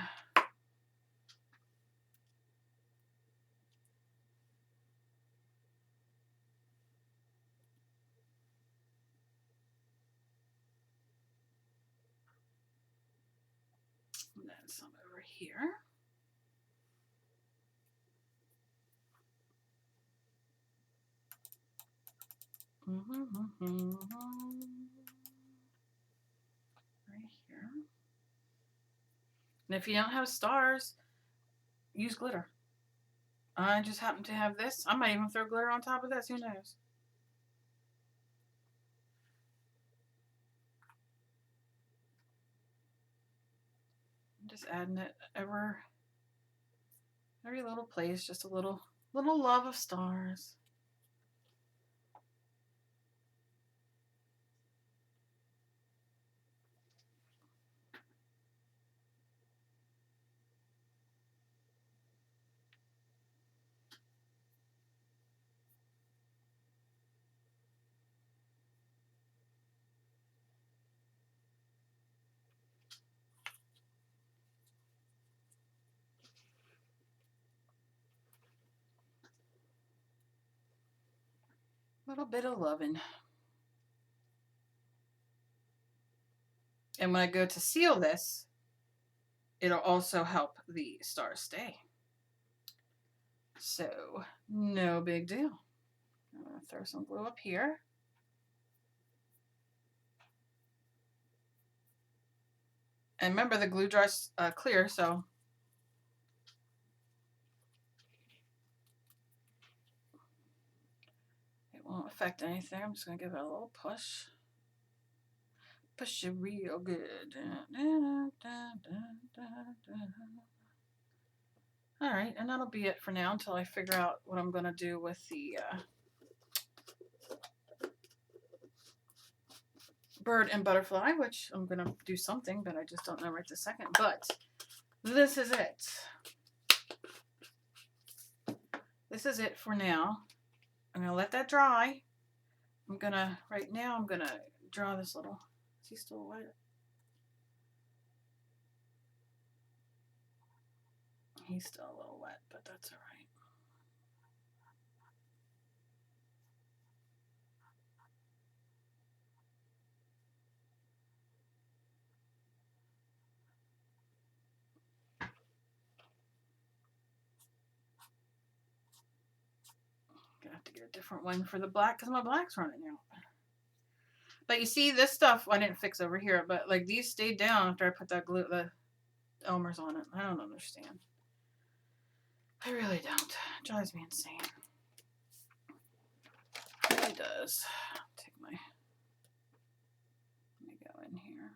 And then some over here. Right here. And if you don't have stars, use glitter. I just happen to have this. I might even throw glitter on top of this. Who knows? I'm just adding it every little place. Just a little love of stars. Little bit of loving. And when I go to seal this, it'll also help the stars stay. So, no big deal. I'm going to throw some glue up here. And remember, the glue dries clear, so it won't affect anything. I'm just going to give it a little push. Push it real good. All right, and that'll be it for now until I figure out what I'm going to do with the bird and butterfly, which I'm going to do something, but I just don't know right this second. But this is it. This is it for now. I'm going to let that dry. Right now, I'm going to draw this little, is he still wet? He's still a little wet, but that's all right. Gonna have to get a different one for the black because my black's running out. But you see, this stuff I didn't fix over here, but like these stayed down after I put that glue, the Elmer's on it. I don't understand. I really don't. It drives me insane. It really does. Let me go in here.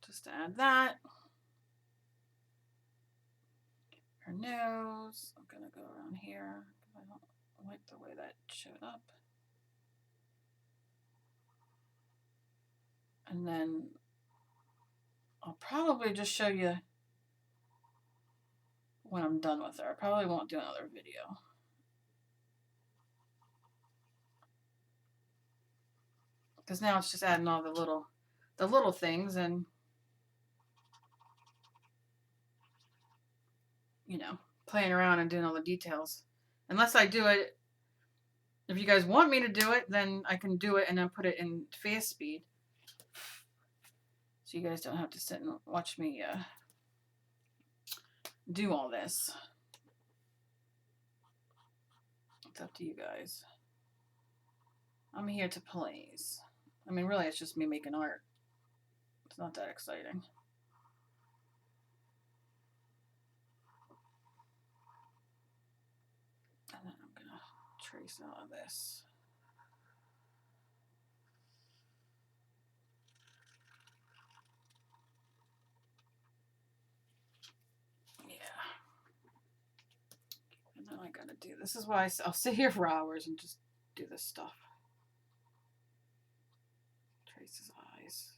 Just to add that. Her nose. I'm gonna go around here because I don't like the way that showed up. And then I'll probably just show you when I'm done with her. I probably won't do another video. Because now it's just adding all the little things and, you know, playing around and doing all the details. Unless I do it, if you guys want me to do it, then I can do it and then put it in fast speed. So you guys don't have to sit and watch me do all this. It's up to you guys. I'm here to please. I mean, really, it's just me making art. It's not that exciting. And then I'm going to trace out of this. And then I gotta do, this is why I'll sit here for hours and just do this stuff. Trace his eyes.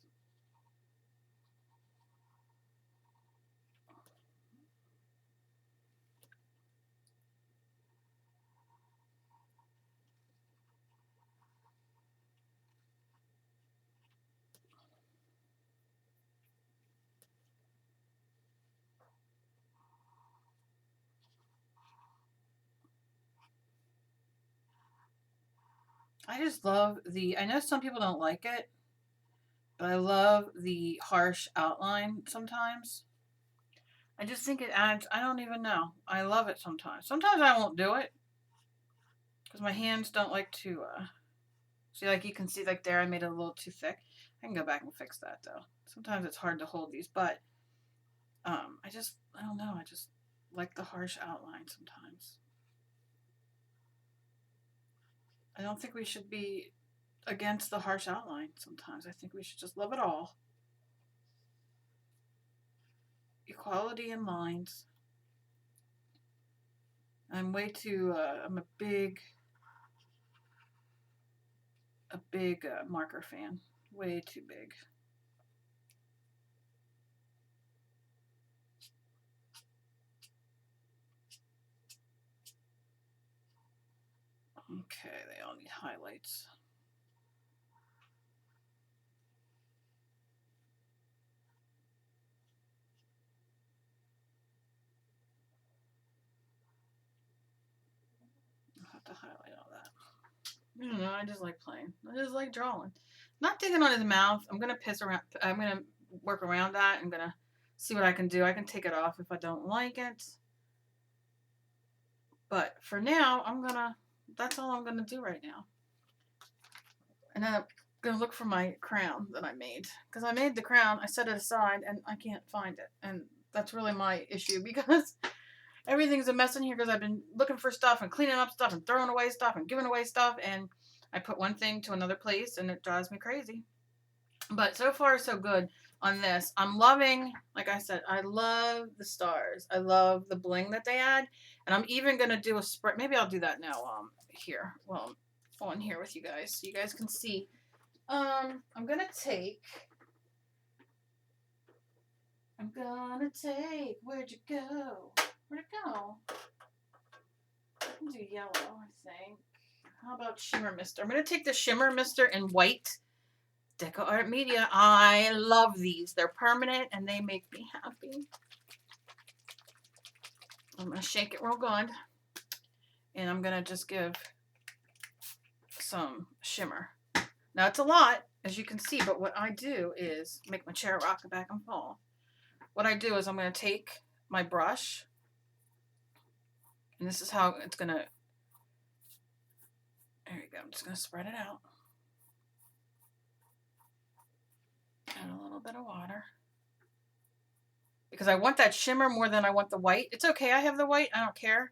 I just love I know some people don't like it, but I love the harsh outline sometimes. I just think it adds, I don't even know. I love it sometimes. Sometimes I won't do it because my hands don't like to, see, like you can see like there I made it a little too thick. I can go back and fix that though. Sometimes it's hard to hold these, but I don't know, I just like the harsh outline sometimes. I don't think we should be against the harsh outline sometimes. I think we should just love it all. Equality in lines. I'm way too, I'm a big marker fan. Way too big. Okay, they all need highlights. I'll have to highlight all that. I don't know, I just like playing. I just like drawing. Not digging on his mouth. I'm gonna work around that. I'm gonna see what I can do. I can take it off if I don't like it. But for now, that's all I'm gonna do right now. And then I'm gonna look for my crown that I made. Because I made the crown, I set it aside, and I can't find it. And that's really my issue because everything's a mess in here because I've been looking for stuff and cleaning up stuff and throwing away stuff and giving away stuff. And I put one thing to another place and it drives me crazy. But so far, so good on this. I'm loving, like I said, I love the stars. I love the bling that they add. And I'm even going to do a spread. Maybe I'll do that now here. Well, I'm on here with you guys so you guys can see. I'm going to take, where'd you go? Where'd it go? I can do yellow, I think. How about Shimmer Mister? I'm going to take the Shimmer Mister in white. Deco Art Media. I love these. They're permanent and they make me happy. I'm going to shake it real good. And I'm going to just give some shimmer. Now it's a lot, as you can see, but what I do is make my chair rock back and fall. What I do is I'm going to take my brush, and this is how it's going to, there you go, I'm just going to spread it out. Add a little bit of water. Because I want that shimmer more than I want the white. It's okay, I have the white, I don't care.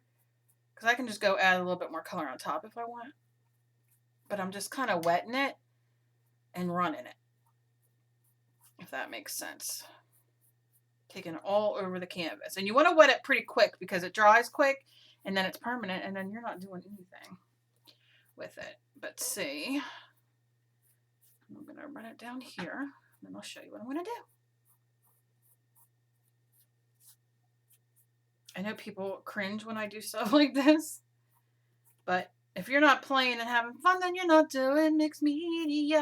Because I can just go add a little bit more color on top if I want. But I'm just kind of wetting it and running it. If that makes sense. Taking it all over the canvas. And you want to wet it pretty quick because it dries quick and then it's permanent and then you're not doing anything with it. But see, I'm going to run it down here and then I'll show you what I'm going to do. I know people cringe when I do stuff like this, but if you're not playing and having fun, then you're not doing mixed media.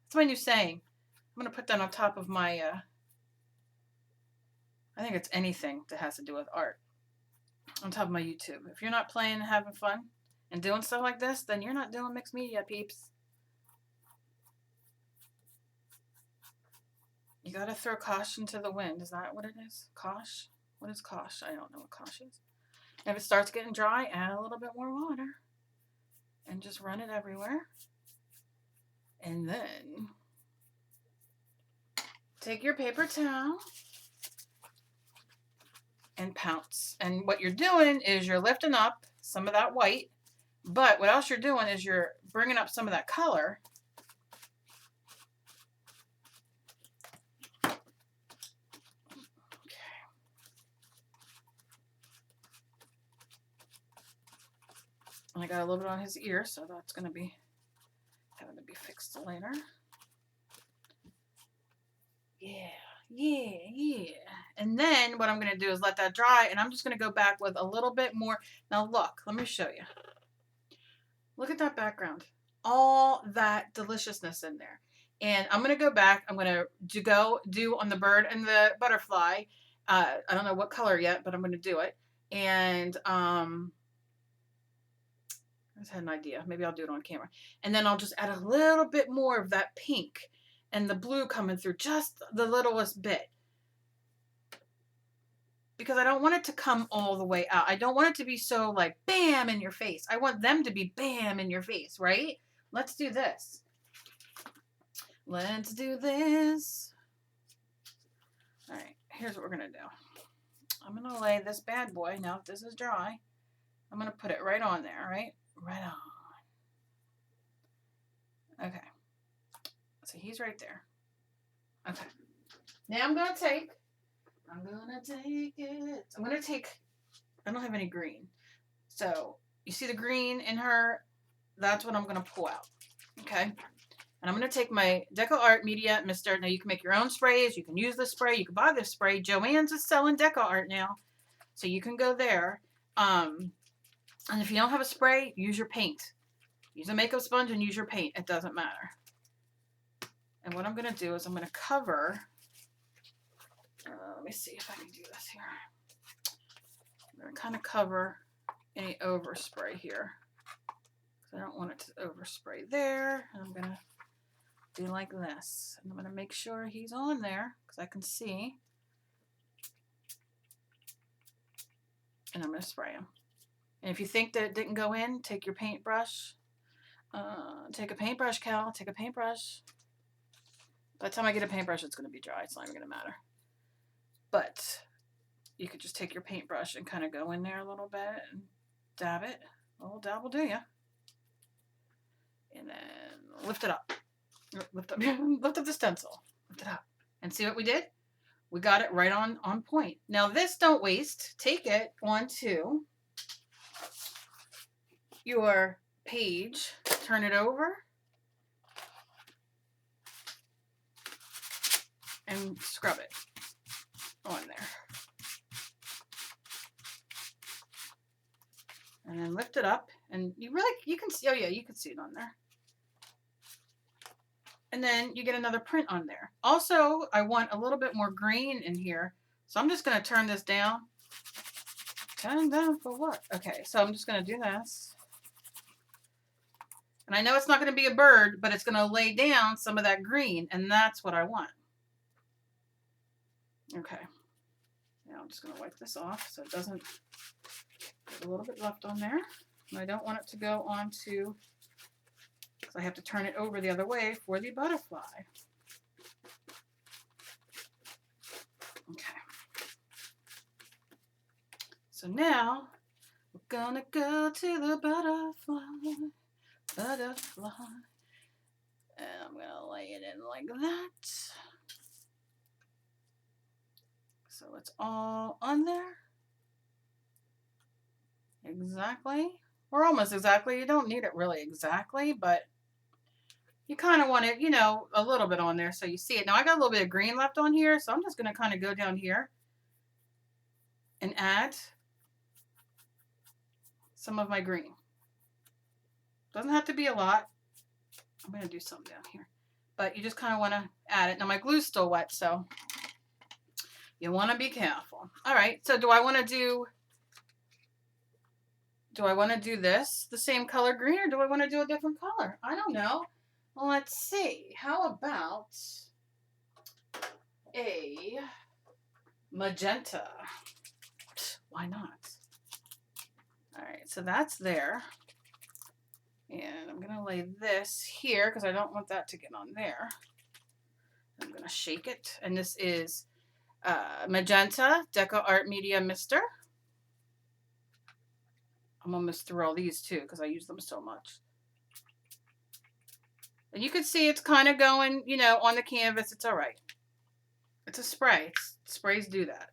That's my new saying. I'm going to put that on top of my, I think it's anything that has to do with art, on top of my YouTube. If you're not playing and having fun and doing stuff like this, then you're not doing mixed media, peeps. You got to throw caution to the wind. Is that what it is? Kosh? What is kosh? I don't know what kosh is. If it starts getting dry, add a little bit more water and just run it everywhere. And then take your paper towel and pounce. And what you're doing is you're lifting up some of that white, but what else you're doing is you're bringing up some of that color. I got a little bit on his ear, so that's going to be having to be fixed later. Yeah. And then what I'm going to do is let that dry, and I'm just going to go back with a little bit more. Now look, let me show you. Look at that background. All that deliciousness in there. And I'm going to go back. I'm going to go do on the bird and the butterfly. I don't know what color yet, but I'm going to do it. And I just had an idea. Maybe I'll do it on camera. And then I'll just add a little bit more of that pink and the blue coming through, just the littlest bit. Because I don't want it to come all the way out. I don't want it to be so like bam in your face. I want them to be bam in your face, right? Let's do this. Let's do this. All right, here's what we're gonna do. I'm gonna lay this bad boy, now that this is dry, I'm gonna put it right on there, right? Right on. Okay, so he's right there. Okay, now I'm gonna take it. I don't have any green. So you see the green in her? That's what I'm gonna pull out, okay? And I'm going to take my Deco Art Media Mister. Now, you can make your own sprays. You can use the spray. You can buy this spray. Joann's is selling Deco Art now. So you can go there. And if you don't have a spray, use your paint. Use a makeup sponge and use your paint. It doesn't matter. And what I'm going to do is I'm going to cover. Let me see if I can do this here. I'm going to kind of cover any overspray here. Because I don't want it to overspray there. And I'm going to do like this, and I'm going to make sure he's on there because I can see, and I'm going to spray him. And if you think that it didn't go in, take your paintbrush, take a paintbrush, Cal, take a paintbrush. By the time I get a paintbrush, it's going to be dry. It's not even going to matter. But you could just take your paintbrush and kind of go in there a little bit and dab it. A little dab will do ya. And then lift it up. Lift up the stencil. Lift it up. And see what we did? We got it right on point. Now this, don't waste. Take it onto your page. Turn it over. And scrub it on there. And then lift it up. And you can see, oh yeah, you can see it on there. And then you get another print on there. Also, I want a little bit more green in here. So I'm just going to turn this down. Turn down for what? Okay, so I'm just going to do this. And I know it's not going to be a bird, but it's going to lay down some of that green. And that's what I want. Okay. Now I'm just going to wipe this off so it doesn't get a little bit left on there. And I don't want it to go onto... So I have to turn it over the other way for the butterfly. Okay. So now we're gonna go to the butterfly. And I'm gonna lay it in like that. So it's all on there. Exactly. Or almost exactly. You don't need it really exactly, but you kind of want it, you know, a little bit on there so you see it. Now I got a little bit of green left on here, so I'm just going to kind of go down here and add some of my green. Doesn't have to be a lot. I'm going to do some down here. But you just kind of want to add it. Now my glue's still wet, so you want to be careful. All right, so do I want to do this, the same color green, or do I want to do a different color? I don't know. Well, let's see. How about a magenta? Why not? All right, so that's there. And I'm going to lay this here because I don't want that to get on there. I'm going to shake it. And this is Magenta Deco Art Media Mister. I'm almost through all these too because I use them so much. And you can see it's kind of going, you know, on the canvas. It's all right. It's a spray. Sprays do that.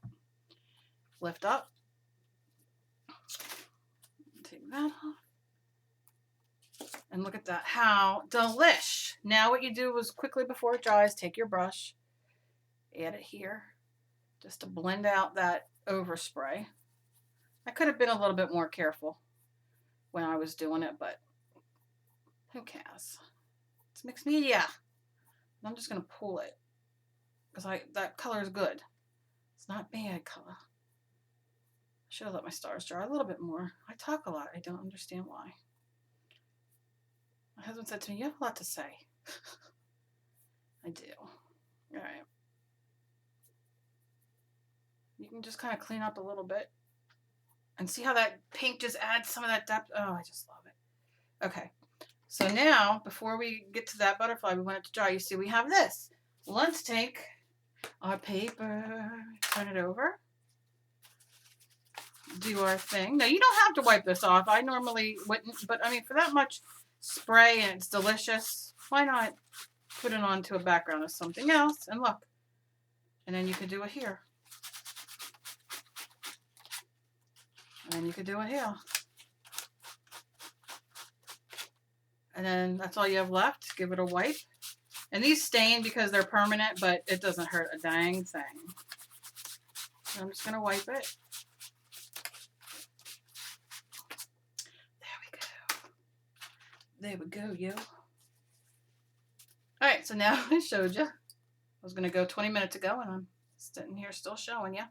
Lift up. Take that off. And look at that. How delish. Now what you do is quickly before it dries, take your brush, add it here, just to blend out that overspray. I could have been a little bit more careful when I was doing it, but who cares? It's mixed media. And I'm just going to pull it because that color is good. It's not bad color. I should have let my stars dry a little bit more. I talk a lot. I don't understand why. My husband said to me, you have a lot to say. I do. All right. You can just kind of clean up a little bit. And see how that pink just adds some of that depth? Oh, I just love it. Okay. So now, before we get to that butterfly, we want it to dry. You see, we have this. Let's take our paper, turn it over, do our thing. Now, you don't have to wipe this off. I normally wouldn't, but I mean, for that much spray and it's delicious, why not put it onto a background of something else? And look, and then you could do it here. And then you could do it here. And then that's all you have left. Give it a wipe. And these stain because they're permanent, but it doesn't hurt a dang thing. So I'm just going to wipe it. There we go. There we go, yo. All right, so now I showed you. I was going to go 20 minutes ago, and I'm sitting here still showing you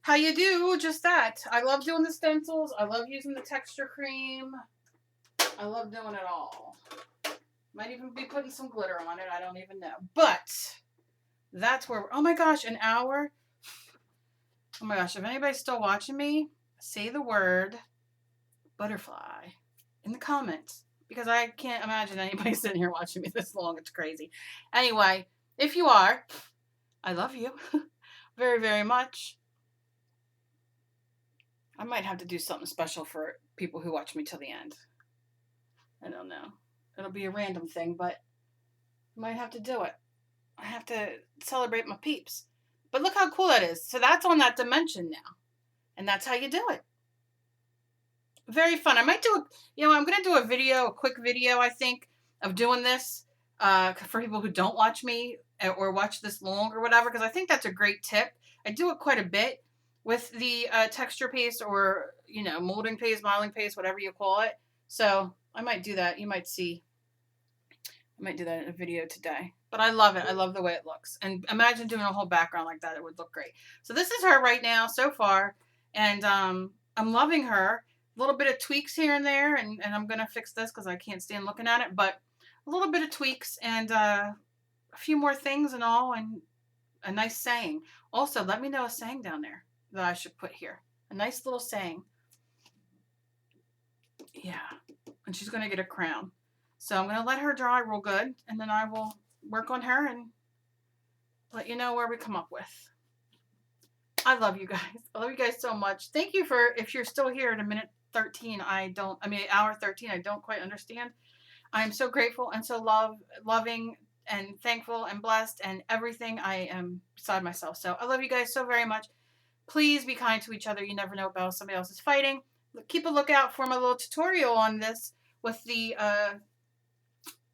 how you do just that. I love doing the stencils. I love using the texture cream. I love doing it all. Might even be putting some glitter on it. I don't even know. But that's where, oh my gosh, an hour. Oh my gosh, if anybody's still watching me, say the word butterfly in the comments. Because I can't imagine anybody sitting here watching me this long. It's crazy. Anyway, if you are, I love you very, very much. I might have to do something special for people who watch me till the end. I don't know. It'll be a random thing, but I might have to do it. I have to celebrate my peeps. But look how cool that is. So that's on that dimension now. And that's how you do it. Very fun. I might do I'm going to do a quick video, I think, of doing this for people who don't watch me or watch this long or whatever, because I think that's a great tip. I do it quite a bit with the texture paste or, molding paste, modeling paste, whatever you call it. So I might do that. You might see. I might do that in a video today. But I love it. I love the way it looks. And imagine doing a whole background like that. It would look great. So this is her right now so far. And I'm loving her. A little bit of tweaks here and there. And I'm going to fix this because I can't stand looking at it. But a little bit of tweaks and a few more things and all. And a nice saying. Also, let me know a saying down there that I should put here. A nice little saying. Yeah. And she's going to get a crown. So I'm going to let her dry real good, and then I will work on her and let you know where we come up with. I love you guys. I love you guys so much. Thank you if you're still here at a minute 13, hour 13, I don't quite understand. I am so grateful and so loving and thankful and blessed and everything. I am beside myself. So I love you guys so very much. Please be kind to each other. You never know about somebody else is fighting. Keep a lookout for my little tutorial on this with the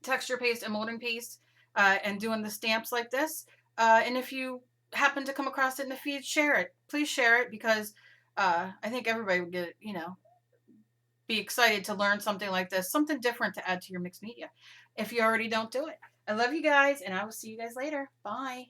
texture paste and molding paste and doing the stamps like this. And if you happen to come across it in the feed, share it. Please share it because I think everybody would get, be excited to learn something like this, something different to add to your mixed media if you already don't do it. I love you guys, and I will see you guys later. Bye.